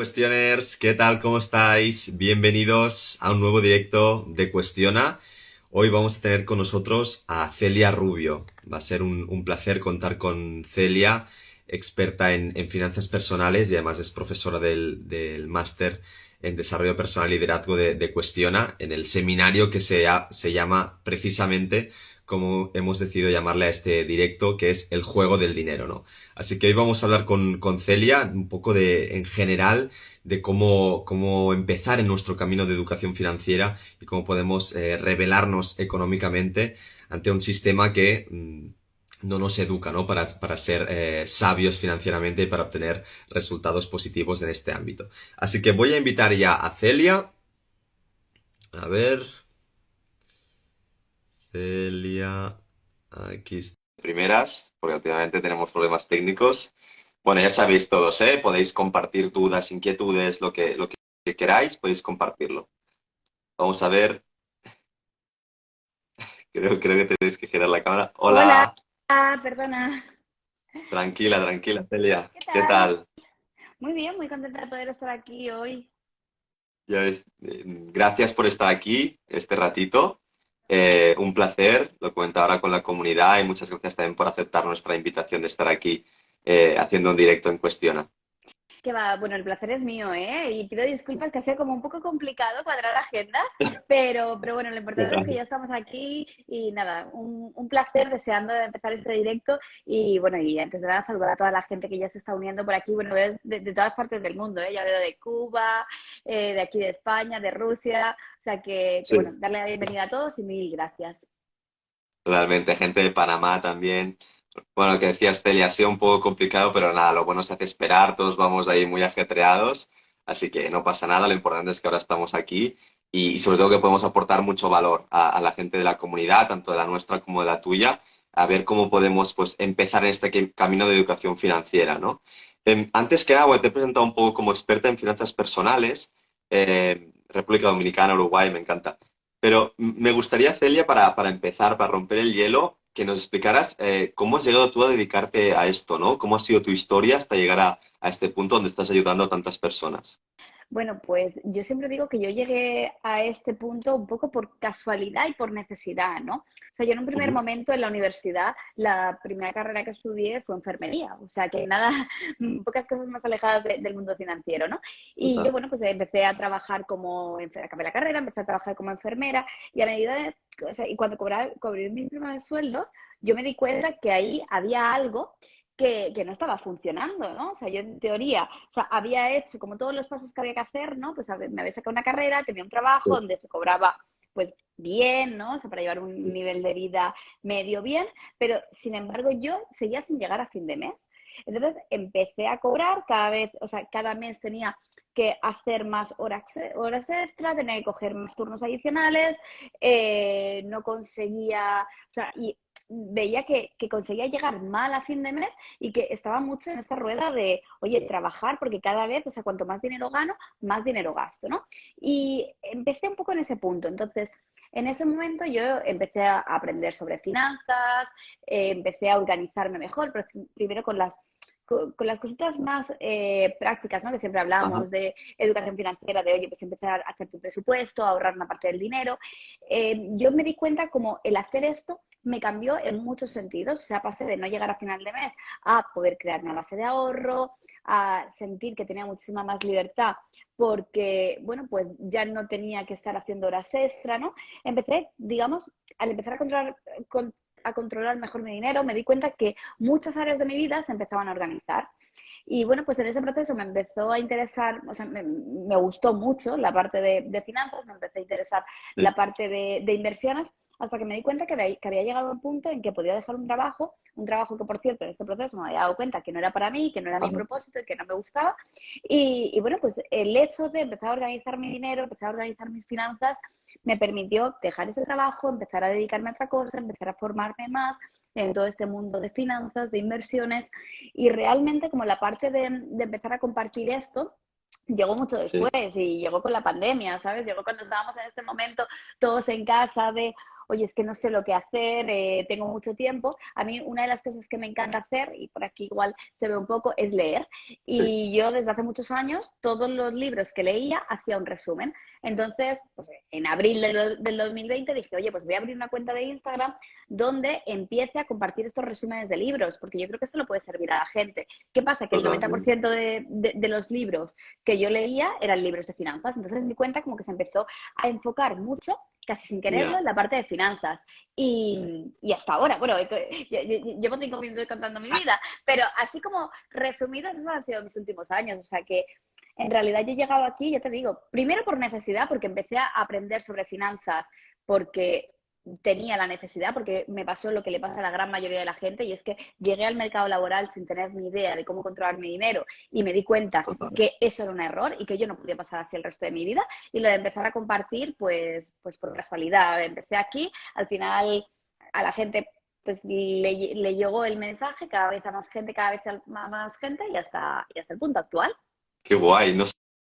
Cuestioners, ¿qué tal? ¿Cómo estáis? Bienvenidos a un nuevo directo de Cuestiona. Hoy vamos a tener con nosotros a Celia Rubio. Va a ser un placer contar con Celia, experta en finanzas personales y además es profesora del máster en desarrollo personal y liderazgo de Cuestiona, en el seminario que se llama precisamente como hemos decidido llamarle a este directo, que es el juego del dinero, ¿no? Así que hoy vamos a hablar con Celia un poco en general, de cómo empezar en nuestro camino de educación financiera y cómo podemos revelarnos económicamente ante un sistema que no nos educa, ¿no? Para ser sabios financieramente y para obtener resultados positivos en este ámbito. Así que voy a invitar ya a Celia. A ver, Celia, aquí está. Primeras, porque últimamente tenemos problemas técnicos. Bueno, ya sabéis todos, ¿eh? Podéis compartir dudas, inquietudes, lo que queráis, podéis compartirlo. Vamos a ver, creo que tenéis que girar la cámara. Hola, Hola, perdona. tranquila, tranquila, Celia. ¿Qué ¿Qué tal? tal? Muy bien, muy contenta de poder estar aquí hoy. Ya ves, gracias por estar aquí este ratito. Un placer, lo comentaba ahora con la comunidad y muchas gracias también por aceptar nuestra invitación de estar aquí haciendo un directo en Cuestiona. Que va, bueno, el placer es mío, ¿eh? Y pido disculpas que ha sido como un poco complicado cuadrar agendas, pero bueno, lo importante es que ya estamos aquí y nada, un placer deseando empezar este directo y bueno, y antes de nada saludar a toda la gente que ya se está uniendo por aquí, bueno, veo de todas partes del mundo, ¿eh? Ya veo de Cuba, de aquí de España, de Rusia, o sea que bueno, Sí. darle la bienvenida a todos y mil gracias. Totalmente, gente de Panamá también. Bueno, lo que decías, Celia, ha sido un poco complicado, pero nada, lo bueno se hace esperar, todos vamos ahí muy ajetreados, así que no pasa nada, lo importante es que ahora estamos aquí y sobre todo que podemos aportar mucho valor a la gente de la comunidad, tanto de la nuestra como de la tuya, a ver cómo podemos pues empezar en este camino de educación financiera, ¿no? Antes que nada, bueno, te he presentado un poco como experta en finanzas personales, República Dominicana, Uruguay, me encanta. Pero me gustaría, Celia, para empezar, para romper el hielo, que nos explicaras cómo has llegado tú a dedicarte a esto, ¿no? ¿Cómo ha sido tu historia hasta llegar a este punto donde estás ayudando a tantas personas? Bueno, pues yo siempre digo que yo llegué a este punto un poco por casualidad y por necesidad, ¿no? O sea, yo en un primer Ujú, momento en la universidad, la primera carrera que estudié fue enfermería, o sea, que nada, pocas cosas más alejadas del mundo financiero, ¿no? Y yo, total. bueno, pues empecé a trabajar como, acabé la carrera, empecé a trabajar como enfermera y a medida de, o sea, y cuando cobré mis primeros sueldos, yo me di cuenta que ahí había algo que no estaba funcionando, ¿no? O sea, yo en teoría, o sea, había hecho como todos los pasos que había que hacer, ¿no? Pues me había sacado una carrera, tenía un trabajo Sí, donde se cobraba pues bien, ¿no? O sea, para llevar un nivel de vida medio bien, pero sin embargo yo seguía sin llegar a fin de mes. Entonces empecé a cobrar cada vez, o sea, cada mes tenía que hacer más horas extra, tenía que coger más turnos adicionales, no conseguía, o sea, y veía que conseguía llegar mal a fin de mes y que estaba mucho en esta rueda de, oye, trabajar porque cada vez, o sea, cuanto más dinero gano, más dinero gasto, ¿no? Y empecé un poco en ese punto. Entonces, en ese momento yo empecé a aprender sobre finanzas, empecé a organizarme mejor, pero primero con las cositas más prácticas, ¿no? Que siempre ajá, hablamos de educación financiera, de, oye, pues empezar a hacer tu presupuesto, a ahorrar una parte del dinero. Yo me di cuenta como el hacer esto me cambió en muchos sentidos. O sea, pasé de no llegar a final de mes a poder crear una base de ahorro, a sentir que tenía muchísima más libertad porque, bueno, pues ya no tenía que estar haciendo horas extra, ¿no? Empecé, digamos, al empezar a controlar mejor mi dinero, me di cuenta que muchas áreas de mi vida se empezaban a organizar. Y bueno, pues en ese proceso me empezó a interesar, o sea, me gustó mucho la parte de finanzas, me empezó a interesar la sí, parte de inversiones, hasta que me di cuenta que había llegado a un punto en que podía dejar un trabajo que por cierto en este proceso me había dado cuenta que no era para mí, que no era mi ajá, propósito y que no me gustaba. Y bueno, pues el hecho de empezar a organizar mi dinero, empezar a organizar mis finanzas, me permitió dejar ese trabajo, empezar a dedicarme a otra cosa, empezar a formarme más en todo este mundo de finanzas, de inversiones y realmente como la parte de empezar a compartir esto llegó mucho después sí, y llegó con la pandemia, ¿sabes? Llegó cuando estábamos en este momento todos en casa de, oye, es que no sé lo que hacer, tengo mucho tiempo. A mí una de las cosas que me encanta hacer, y por aquí igual se ve un poco, es leer. Sí. Y yo desde hace muchos años, todos los libros que leía hacía un resumen. Entonces, pues, en abril del 2020 dije, oye, pues voy a abrir una cuenta de Instagram donde empiece a compartir estos resúmenes de libros, porque yo creo que esto le puede servir a la gente. ¿Qué pasa? Que el Totalmente. 90% de los libros que yo leía eran libros de finanzas. Entonces mi cuenta como que se empezó a enfocar mucho, casi sin quererlo, Ya. en la parte de finanzas. Y hasta ahora, bueno, llevo 5 minutos contando mi vida, pero así como resumidas, esos han sido mis últimos años. O sea que en realidad yo he llegado aquí, ya te digo, primero por necesidad, porque empecé a aprender sobre finanzas, porque tenía la necesidad, porque me pasó lo que le pasa a la gran mayoría de la gente, y es que llegué al mercado laboral sin tener ni idea de cómo controlar mi dinero y me di cuenta Total. que eso era un error y que yo no podía pasar así el resto de mi vida, y lo de empezar a compartir, pues por casualidad. Empecé aquí, al final a la gente pues le llegó el mensaje cada vez a más gente, cada vez a más gente, y hasta el punto actual. Qué guay. No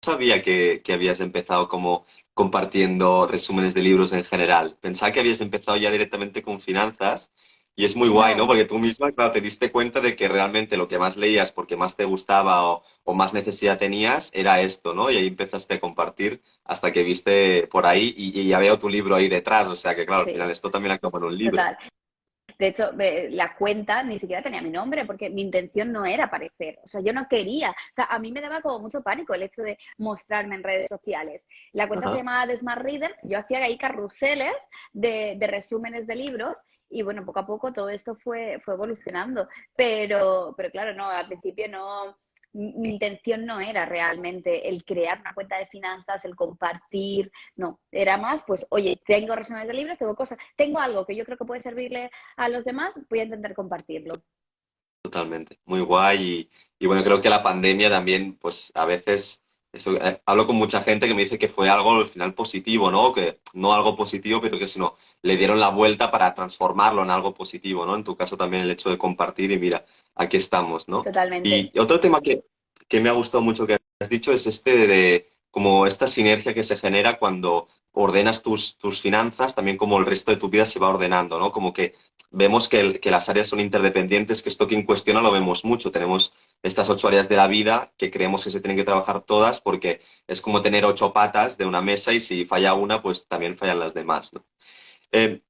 sabía que habías empezado como compartiendo resúmenes de libros en general. Pensaba que habías empezado ya directamente con finanzas y es muy guay, ¿no? No, Porque tú misma, claro, te diste cuenta de que realmente lo que más leías porque más te gustaba o más necesidad tenías era esto, ¿no? Y ahí empezaste a compartir hasta que viste por ahí y ya veo tu libro ahí detrás. O sea que, claro, al sí, final esto también acaba en un libro. total. De hecho, la cuenta ni siquiera tenía mi nombre porque mi intención no era aparecer. O sea, yo no quería. O sea, a mí me daba como mucho pánico el hecho de mostrarme en redes sociales. La cuenta se Ajá. llamaba The Smart Reader. Yo hacía ahí carruseles de resúmenes de libros. Y bueno, poco a poco todo esto fue evolucionando. Pero claro, no, al principio no, mi intención no era realmente el crear una cuenta de finanzas, el compartir, no, era más, pues, oye, tengo resúmenes de libros, tengo cosas, tengo algo que yo creo que puede servirle a los demás, voy a intentar compartirlo. Totalmente, muy guay y bueno, creo que la pandemia también, pues a veces, hablo con mucha gente que me dice que fue algo al final positivo, ¿no? Que no algo positivo, pero que sino le dieron la vuelta para transformarlo en algo positivo, ¿no? En tu caso también el hecho de compartir y mira, aquí estamos, ¿no? Totalmente. Y otro tema que me ha gustado mucho que has dicho es este de como esta sinergia que se genera cuando ordenas tus finanzas, también como el resto de tu vida se va ordenando, ¿no? Como que vemos que las áreas son interdependientes, que esto quien cuestiona lo vemos mucho. Tenemos estas 8 áreas de la vida que creemos que se tienen que trabajar todas porque es como tener 8 patas de una mesa y si falla una, pues también fallan las demás, ¿no?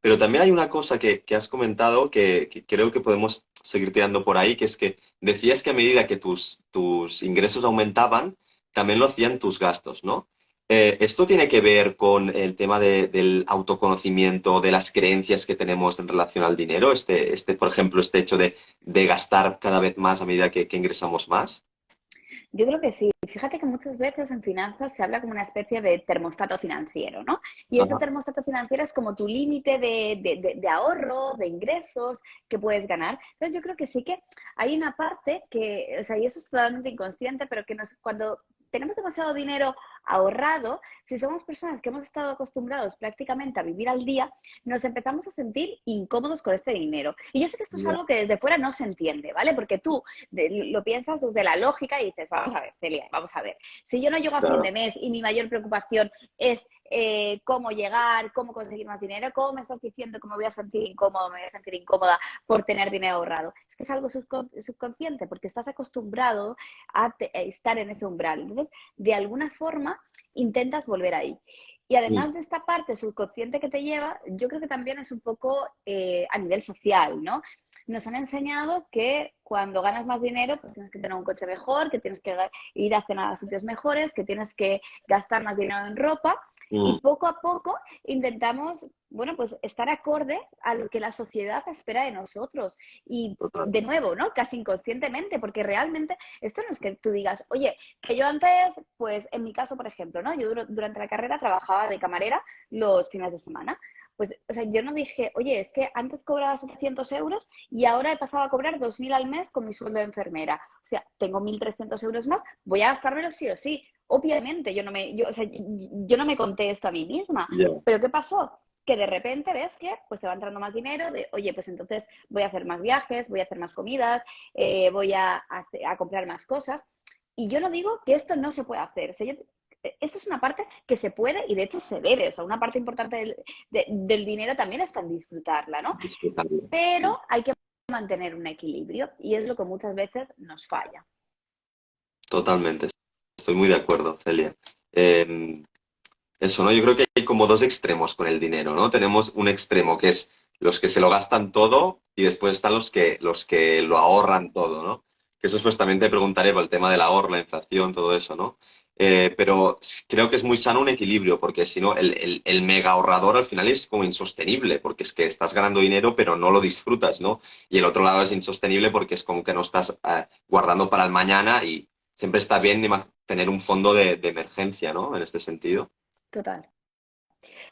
Pero también hay una cosa que has comentado que creo que podemos seguir tirando por ahí, que es que decías que a medida que tus ingresos aumentaban, también lo hacían tus gastos, ¿no? ¿Esto tiene que ver con el tema del autoconocimiento, de las creencias que tenemos en relación al dinero? Por ejemplo, este hecho de gastar cada vez más a medida que ingresamos más. Yo creo que sí. Fíjate que muchas veces en finanzas se habla como una especie de termostato financiero, ¿no? Y ese Ajá. termostato financiero es como tu límite de ahorro, de ingresos que puedes ganar. Entonces yo creo que sí que hay una parte que, o sea, y eso es totalmente inconsciente, pero que cuando tenemos demasiado dinero ahorrado, si somos personas que hemos estado acostumbrados prácticamente a vivir al día, nos empezamos a sentir incómodos con este dinero. Y yo sé que esto es Ya, algo que desde fuera no se entiende, ¿vale? Porque tú lo piensas desde la lógica y dices, vamos a ver, Celia, vamos a ver. Si yo no llego a fin de claro. mes y mi mayor preocupación es cómo llegar, cómo conseguir más dinero, ¿cómo me estás diciendo que me voy a sentir incómodo, me voy a sentir incómoda por tener dinero ahorrado? Es que es algo subconsciente porque estás acostumbrado a estar en ese umbral. Entonces, de alguna forma, intentas volver ahí. Y Mm. además de esta parte subconsciente que te lleva, yo creo que también es un poco a nivel social, ¿no? Nos han enseñado que cuando ganas más dinero, pues tienes que tener un coche mejor, que tienes que ir a cenar a sitios mejores, que tienes que gastar más dinero en ropa. Y Mm. poco a poco intentamos, bueno, pues estar acorde a lo que la sociedad espera de nosotros. Y Total. de nuevo, ¿no? Casi inconscientemente, porque realmente esto no es que tú digas, oye, que yo antes, pues en mi caso, por ejemplo, ¿no? Yo durante la carrera trabajaba de camarera los fines de semana. Pues, o sea, yo no dije, oye, es que antes cobraba 700 euros y ahora he pasado a cobrar 2.000 al mes con mi sueldo de enfermera. O sea, tengo 1.300 euros más, voy a gastármelo sí o sí. Obviamente, o sea, yo no me conté esto a mí misma. Ya. Pero ¿qué pasó? Que de repente ves que pues te va entrando más dinero, de, oye, pues entonces voy a hacer más viajes, voy a hacer más comidas, voy a comprar más cosas. Y yo no digo que esto no se pueda hacer. O sea, esto es una parte que se puede y de hecho se debe, o sea, una parte importante del dinero también está en disfrutarla, ¿no? Disfrutarlo. Pero hay que mantener un equilibrio y es lo que muchas veces nos falla. Totalmente. Estoy muy de acuerdo, Celia. Eh, Eso, ¿no? Yo creo que hay como dos extremos con el dinero, ¿no? Tenemos un extremo que es los que se lo gastan todo y después están los que lo ahorran todo, ¿no? Que eso después también te preguntaré por el tema del ahorro, la inflación, todo eso, ¿no? Pero creo que es muy sano un equilibrio, porque si no, el mega ahorrador al final es como insostenible, porque es que estás ganando dinero pero no lo disfrutas, ¿no? Y el otro lado es insostenible porque es como que no estás guardando para el mañana y siempre está bien tener un fondo de emergencia, ¿no? En este sentido. Total.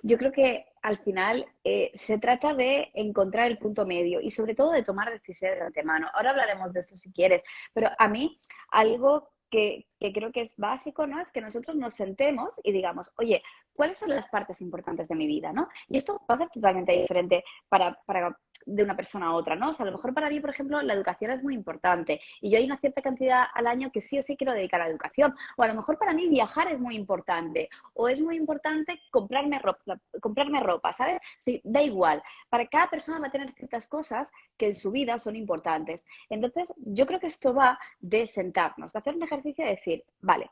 Yo creo que al final se trata de encontrar el punto medio y sobre todo de tomar decisiones de antemano. Ahora hablaremos de esto si quieres, pero a mí algo que creo que es básico, ¿no? Es que nosotros nos sentemos y digamos, oye, ¿cuáles son las partes importantes de mi vida, ¿no? Y esto va a ser totalmente diferente para de una persona a otra, ¿no? O sea, a lo mejor para mí, por ejemplo, la educación es muy importante y yo hay una cierta cantidad al año que sí o sí quiero dedicar a la educación. O a lo mejor para mí viajar es muy importante o es muy importante comprarme ropa, ¿sabes? Sí, da igual. Para cada persona va a tener ciertas cosas que en su vida son importantes. Entonces, yo creo que esto va de sentarnos, de hacer un ejercicio de decir, vale,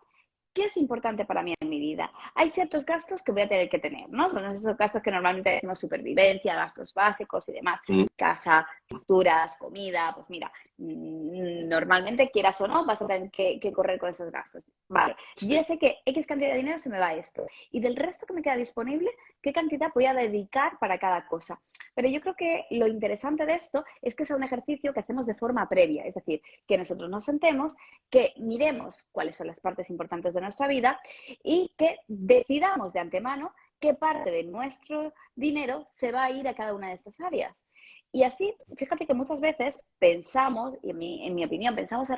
¿qué es importante para mí en mi vida? Hay ciertos gastos que voy a tener que tener, ¿no? Son esos gastos que normalmente decimos supervivencia, gastos básicos y demás. Mm. Casa, facturas, comida, pues mira, normalmente quieras o no, vas a tener que correr con esos gastos. Vale, yo ya Sí, sé que X cantidad de dinero se me va a esto. Y del resto que me queda disponible, ¿qué cantidad voy a dedicar para cada cosa? Pero yo creo que lo interesante de esto es que es un ejercicio que hacemos de forma previa, es decir, que nosotros nos sentemos, que miremos cuáles son las partes importantes de nuestra vida y que decidamos de antemano qué parte de nuestro dinero se va a ir a cada una de estas áreas. Y así, fíjate que muchas veces pensamos, y en mi opinión, pensamos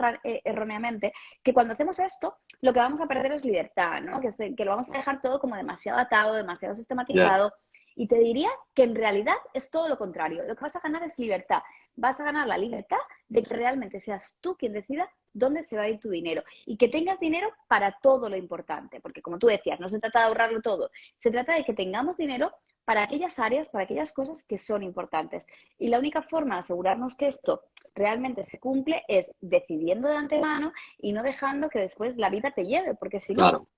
erróneamente, que cuando hacemos esto, lo que vamos a perder es libertad, ¿no? Que lo vamos a dejar todo como demasiado atado, demasiado ya, sistematizado. Y te diría que en realidad es todo lo contrario. Lo que vas a ganar es libertad. Vas a ganar la libertad de que realmente seas tú quien decida dónde se va a ir tu dinero y que tengas dinero para todo lo importante, porque como tú decías, no se trata de ahorrarlo todo, se trata de que tengamos dinero para aquellas áreas, para aquellas cosas que son importantes. Y la única forma de asegurarnos que esto realmente se cumple es decidiendo de antemano y no dejando que después la vida te lleve, porque si no, claro.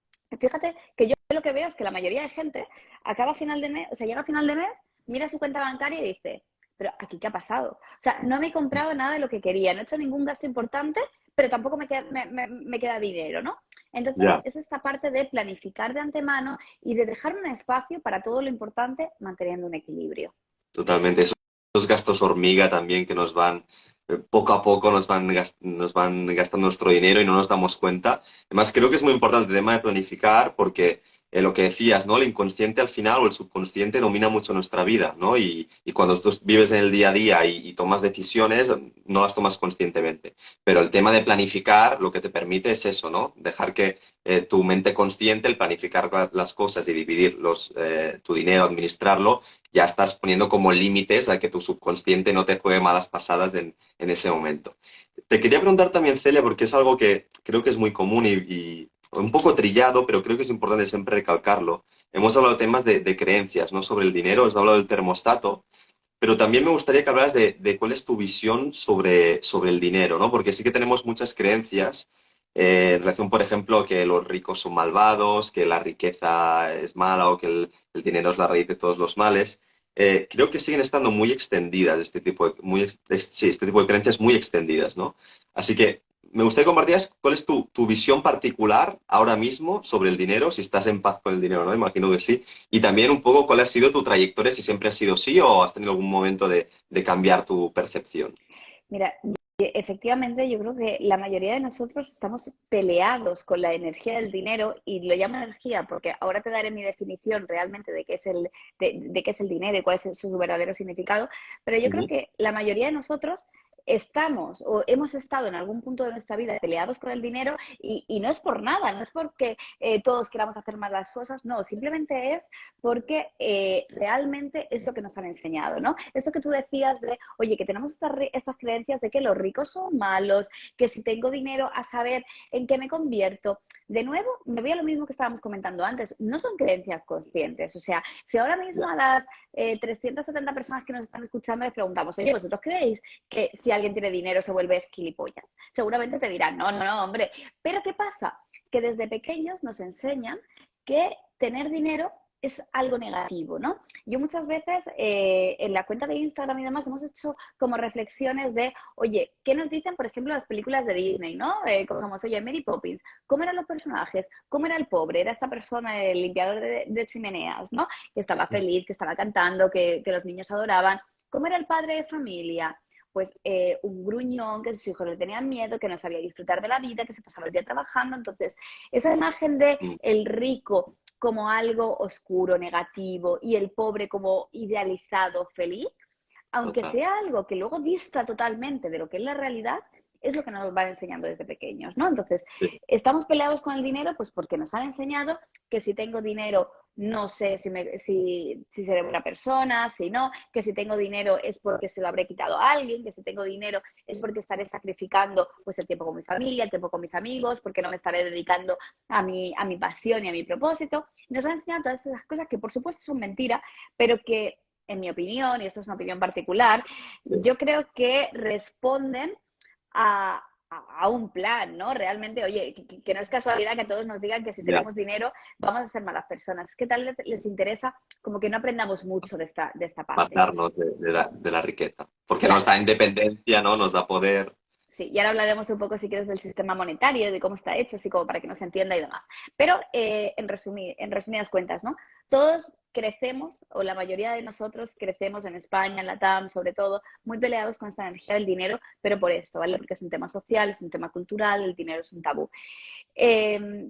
fíjate que yo lo que veo es que la mayoría de gente acaba a final de mes, o sea, llega a final de mes, mira su cuenta bancaria y dice, pero aquí qué ha pasado. O sea, no me he comprado nada de lo que quería, no he hecho ningún gasto importante, pero tampoco me queda dinero, ¿no? Entonces, Ya, es esta parte de planificar de antemano y de dejar un espacio para todo lo importante manteniendo un equilibrio. totalmente. Esos gastos hormiga también que nos van, poco a poco nos van gastando nuestro dinero y no nos damos cuenta. Además, creo que es muy importante el tema de planificar porque lo que decías, ¿no? El inconsciente al final o el subconsciente domina mucho nuestra vida, ¿no? Y cuando tú vives en el día a día y tomas decisiones, no las tomas conscientemente. Pero el tema de planificar lo que te permite es eso, ¿no? Dejar que tu mente consciente, el planificar las cosas y dividir tu dinero, administrarlo, ya estás poniendo como límites a que tu subconsciente no te juegue malas pasadas en ese momento. Te quería preguntar también, Celia, porque es algo que creo que es muy común y un poco trillado, pero creo que es importante siempre recalcarlo. Hemos hablado de temas de creencias, ¿no? Sobre el dinero, hemos hablado del termostato, pero también me gustaría que hablaras de cuál es tu visión sobre el dinero, ¿no? Porque sí que tenemos muchas creencias en relación, por ejemplo, que los ricos son malvados, que la riqueza es mala o que el dinero es la raíz de todos los males. Creo que siguen estando muy extendidas este tipo de creencias muy extendidas, ¿no? Así que me gustaría que compartieras cuál es tu visión particular ahora mismo sobre el dinero, si estás en paz con el dinero, ¿no? Imagino que sí. Y también un poco cuál ha sido tu trayectoria, si siempre ha sido así o has tenido algún momento de cambiar tu percepción. Mira, efectivamente yo creo que la mayoría de nosotros estamos peleados con la energía del dinero y lo llamo energía porque ahora te daré mi definición realmente de qué es de qué es el dinero y cuál es su verdadero significado, pero yo creo Ujú. que la mayoría de nosotros estamos o hemos estado en algún punto de nuestra vida peleados con el dinero y no es por nada, no es porque todos queramos hacer más las cosas, no, simplemente es porque realmente es lo que nos han enseñado, ¿no? Esto que tú decías de, oye, que tenemos estas creencias de que los ricos son malos, que si tengo dinero a saber en qué me convierto. De nuevo, me voy a lo mismo que estábamos comentando antes, no son creencias conscientes, o sea, si ahora mismo a las 370 personas que nos están escuchando les preguntamos, oye, ¿vosotros creéis que si alguien tiene dinero se vuelve gilipollas? Seguramente te dirán, no, no, no, hombre. Pero ¿qué pasa? Que desde pequeños nos enseñan que tener dinero es algo negativo, ¿no? Yo muchas veces en la cuenta de Instagram y demás hemos hecho como reflexiones de, oye, ¿qué nos dicen, por ejemplo, las películas de Disney, ¿no? Como, oye, Mary Poppins, ¿cómo eran los personajes? ¿Cómo era el pobre? Era esta persona, el limpiador de chimeneas, ¿no? Que estaba feliz, que estaba cantando, que los niños adoraban. ¿Cómo era el padre de familia? Pues un gruñón, que sus hijos le tenían miedo, que no sabía disfrutar de la vida, que se pasaba el día trabajando. Entonces, esa imagen de el rico como algo oscuro, negativo, y el pobre como idealizado, feliz, aunque Total. sea algo que luego dista totalmente de lo que es la realidad, es lo que nos van enseñando desde pequeños, ¿no? Entonces, Sí. ¿estamos peleados con el dinero? Pues porque nos han enseñado que si tengo dinero no sé si seré buena persona, si no, que si tengo dinero es porque se lo habré quitado a alguien, que si tengo dinero es porque estaré sacrificando pues el tiempo con mi familia, el tiempo con mis amigos, porque no me estaré dedicando a mi pasión y a mi propósito. Nos han enseñado todas esas cosas que por supuesto son mentiras, pero que en mi opinión, y esto es una opinión particular, yo creo que responden a un plan, ¿no? Realmente, oye, que no es casualidad que todos nos digan que si Ya. tenemos dinero vamos a ser malas personas. Es que tal vez les interesa como que no aprendamos mucho de esta parte. Vaciarnos de la riqueza. Porque nos Claro, da independencia, ¿no? Nos da poder. sí, y ahora hablaremos un poco, si quieres, del sistema monetario, de cómo está hecho, así como para que nos entienda y demás. Pero en resumidas cuentas, ¿no? Todos crecemos, o la mayoría de nosotros crecemos en España, en la TAM, sobre todo, muy peleados con esta energía del dinero, pero por esto, ¿vale? Porque es un tema social, es un tema cultural, el dinero es un tabú.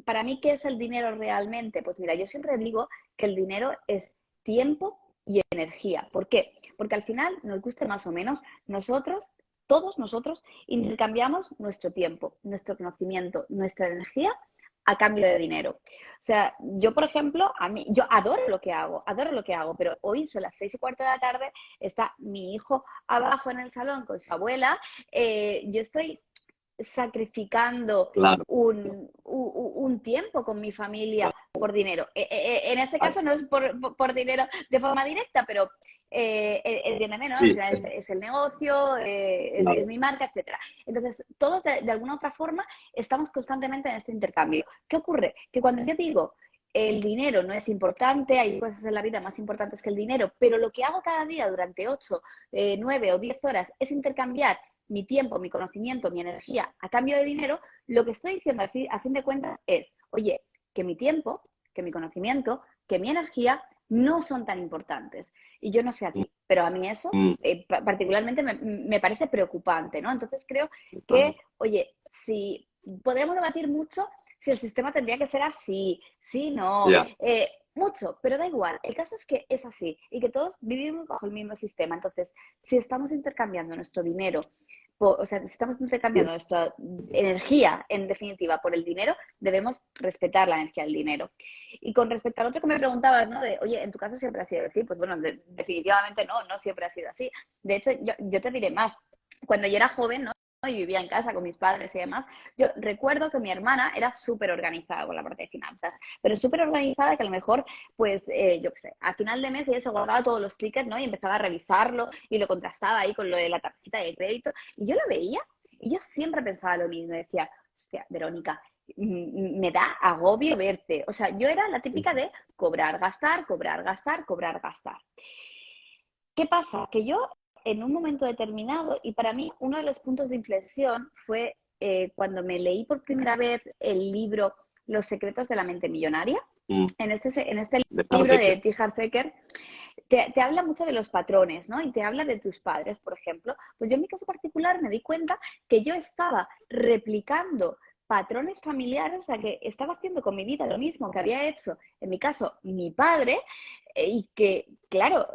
Para mí, ¿qué es el dinero realmente? Pues mira, yo siempre digo que el dinero es tiempo y energía. ¿Por qué? Porque al final, nos guste más o menos, nosotros, todos nosotros, intercambiamos nuestro tiempo, nuestro conocimiento, nuestra energía a cambio de dinero. O sea, yo, por ejemplo, yo adoro lo que hago, pero hoy son las 6:15 de la tarde, está mi hijo abajo en el salón con su abuela, yo estoy sacrificando Claro. un tiempo con mi familia Claro. por dinero. En este Vale. caso no es por dinero de forma directa, pero entiéndeme, ¿no? Al Sí, final es el negocio, es claro. mi marca, etcétera. Entonces, todos de alguna otra forma estamos constantemente en este intercambio. ¿Qué ocurre? Que cuando yo digo el dinero no es importante, hay cosas en la vida más importantes que el dinero, pero lo que hago cada día durante 8, 9 o 10 horas es intercambiar mi tiempo, mi conocimiento, mi energía a cambio de dinero, lo que estoy diciendo a fin de cuentas es, oye, que mi tiempo, que mi conocimiento, que mi energía no son tan importantes. Y yo no sé a Mm, ti, pero a mí eso mm, particularmente me parece preocupante, ¿no? Entonces creo que, totalmente. oye, si podremos debatir mucho si el sistema tendría que ser así, sí, no, Ya. mucho, pero da igual. El caso es que es así y que todos vivimos bajo el mismo sistema. Entonces, si estamos intercambiando nuestro dinero, o sea, si estamos intercambiando nuestra energía, en definitiva, por el dinero, debemos respetar la energía del dinero. Y con respecto al otro que me preguntabas, ¿no? De, oye, ¿en tu caso siempre ha sido así? Pues bueno, definitivamente no, no siempre ha sido así. De hecho, yo te diré más. Cuando yo era joven, ¿no? Y vivía en casa con mis padres y demás, yo recuerdo que mi hermana era súper organizada con la parte de finanzas, pero súper organizada que a lo mejor, pues, yo qué sé, a final de mes ella se guardaba todos los tickets, ¿no? Y empezaba a revisarlo y lo contrastaba ahí con lo de la tarjeta de crédito. Y yo lo veía y yo siempre pensaba lo mismo. Decía, hostia, Verónica, me da agobio verte. O sea, yo era la típica de cobrar, gastar, cobrar, gastar, cobrar, gastar. ¿Qué pasa? Que yo en un momento determinado, y para mí uno de los puntos de inflexión fue cuando me leí por primera vez el libro Los secretos de la mente millonaria. Mm, En este de libro Parbecker. de T. Harv Eker te habla mucho de los patrones, ¿no? Y te habla de tus padres, por ejemplo. Pues yo en mi caso particular me di cuenta que yo estaba replicando patrones familiares, o sea, que estaba haciendo con mi vida lo mismo que había hecho, en mi caso, mi padre, y que, claro,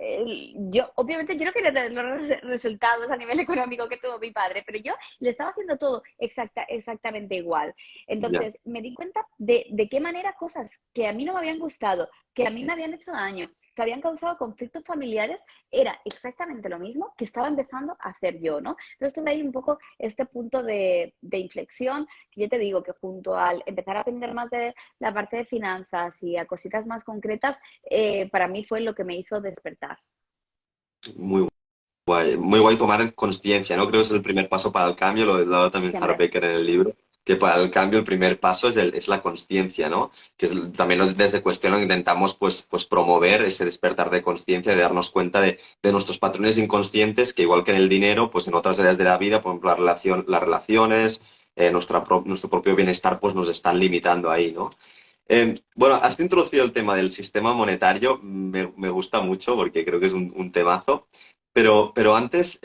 yo obviamente yo no quería tener los resultados a nivel económico que tuvo mi padre, pero yo le estaba haciendo todo exactamente igual. Ya. Entonces me di cuenta de qué manera cosas que a mí no me habían gustado, que a mí me habían hecho daño, que habían causado conflictos familiares, era exactamente lo mismo que estaba empezando a hacer yo, ¿no? Entonces tuve ahí un poco este punto de inflexión, que yo te digo que junto al empezar a aprender más de la parte de finanzas y a cositas más concretas, para mí fue lo que me hizo despertar. Muy guay. Muy guay tomar conciencia, ¿no? Creo que es el primer paso para el cambio, lo habla también Siempre. Harbecker en el libro, que para el cambio el primer paso es la conciencia, ¿no? Que también desde Cuestión lo intentamos pues promover ese despertar de conciencia, de darnos cuenta de nuestros patrones inconscientes, que igual que en el dinero, pues en otras áreas de la vida, por ejemplo, las relaciones, nuestro propio bienestar, pues nos están limitando ahí, ¿no? Bueno, has introducido el tema del sistema monetario, me gusta mucho porque creo que es un temazo, pero antes,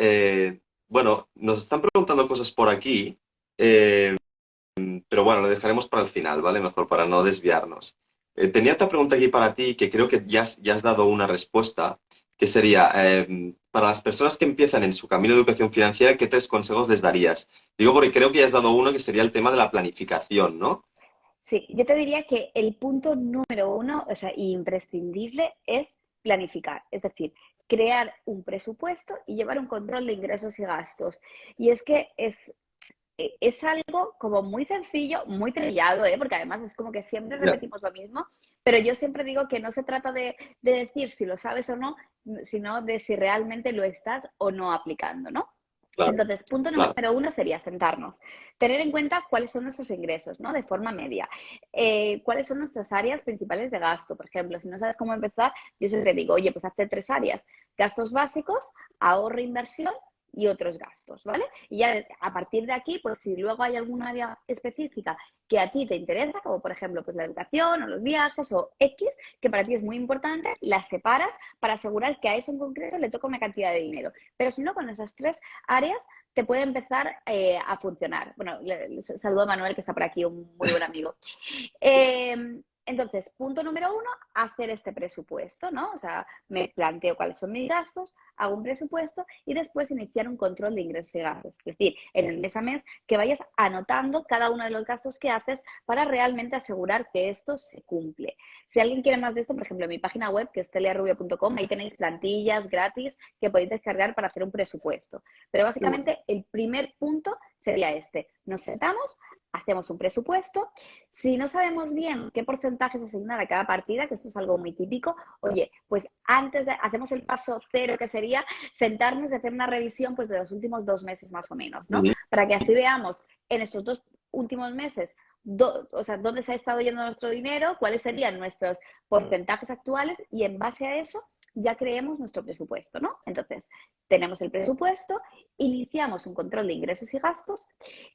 bueno, nos están preguntando cosas por aquí, eh, pero bueno, lo dejaremos para el final, ¿vale? Mejor para no desviarnos. Tenía otra pregunta aquí para ti que creo que ya has dado una respuesta, que sería, para las personas que empiezan en su camino de educación financiera, ¿qué 3 consejos les darías? Digo porque creo que ya has dado uno que sería el tema de la planificación, ¿no? Sí, yo te diría que el punto número uno, o sea, imprescindible, es planificar, es decir, crear un presupuesto y llevar un control de ingresos y gastos. Y es que es algo como muy sencillo, muy trillado, ¿eh? Porque además es como que siempre Ya, repetimos lo mismo, pero yo siempre digo que no se trata de decir si lo sabes o no, sino de si realmente lo estás o no aplicando, ¿no? claro, Entonces, punto claro. número uno sería sentarnos, tener en cuenta cuáles son nuestros ingresos, ¿no? De forma media. Cuáles son nuestras áreas principales de gasto. Por ejemplo, si no sabes cómo empezar, yo siempre digo, oye, pues hazte 3 áreas: gastos básicos, ahorro, inversión y otros gastos, ¿vale? Y ya a partir de aquí, pues si luego hay alguna área específica que a ti te interesa, como por ejemplo pues la educación o los viajes o X, que para ti es muy importante, las separas para asegurar que a eso en concreto le toca una cantidad de dinero. Pero si no, con esas 3 áreas te puede empezar a funcionar. Bueno, saludo a Manuel, que está por aquí, un muy buen amigo. Entonces, punto número uno, hacer este presupuesto, ¿no? O sea, me planteo cuáles son mis gastos, hago un presupuesto y después iniciar un control de ingresos y gastos. Es decir, en el mes a mes que vayas anotando cada uno de los gastos que haces para realmente asegurar que esto se cumple. Si alguien quiere más de esto, por ejemplo, en mi página web, que es teliarrubio.com, ahí tenéis plantillas gratis que podéis descargar para hacer un presupuesto. Pero Qué bueno. básicamente el primer punto sería este. Nos sentamos, hacemos un presupuesto. Si no sabemos bien qué porcentajes asignar a cada partida, que esto es algo muy típico, oye, pues hacemos el paso cero, que sería sentarnos y hacer una revisión pues de los últimos 2 meses más o menos, ¿no? Ujú. Para que así veamos en estos 2 últimos meses o sea, dónde se ha estado yendo nuestro dinero, cuáles serían nuestros porcentajes actuales y en base a eso ya creemos nuestro presupuesto, ¿no? Entonces, tenemos el presupuesto, iniciamos un control de ingresos y gastos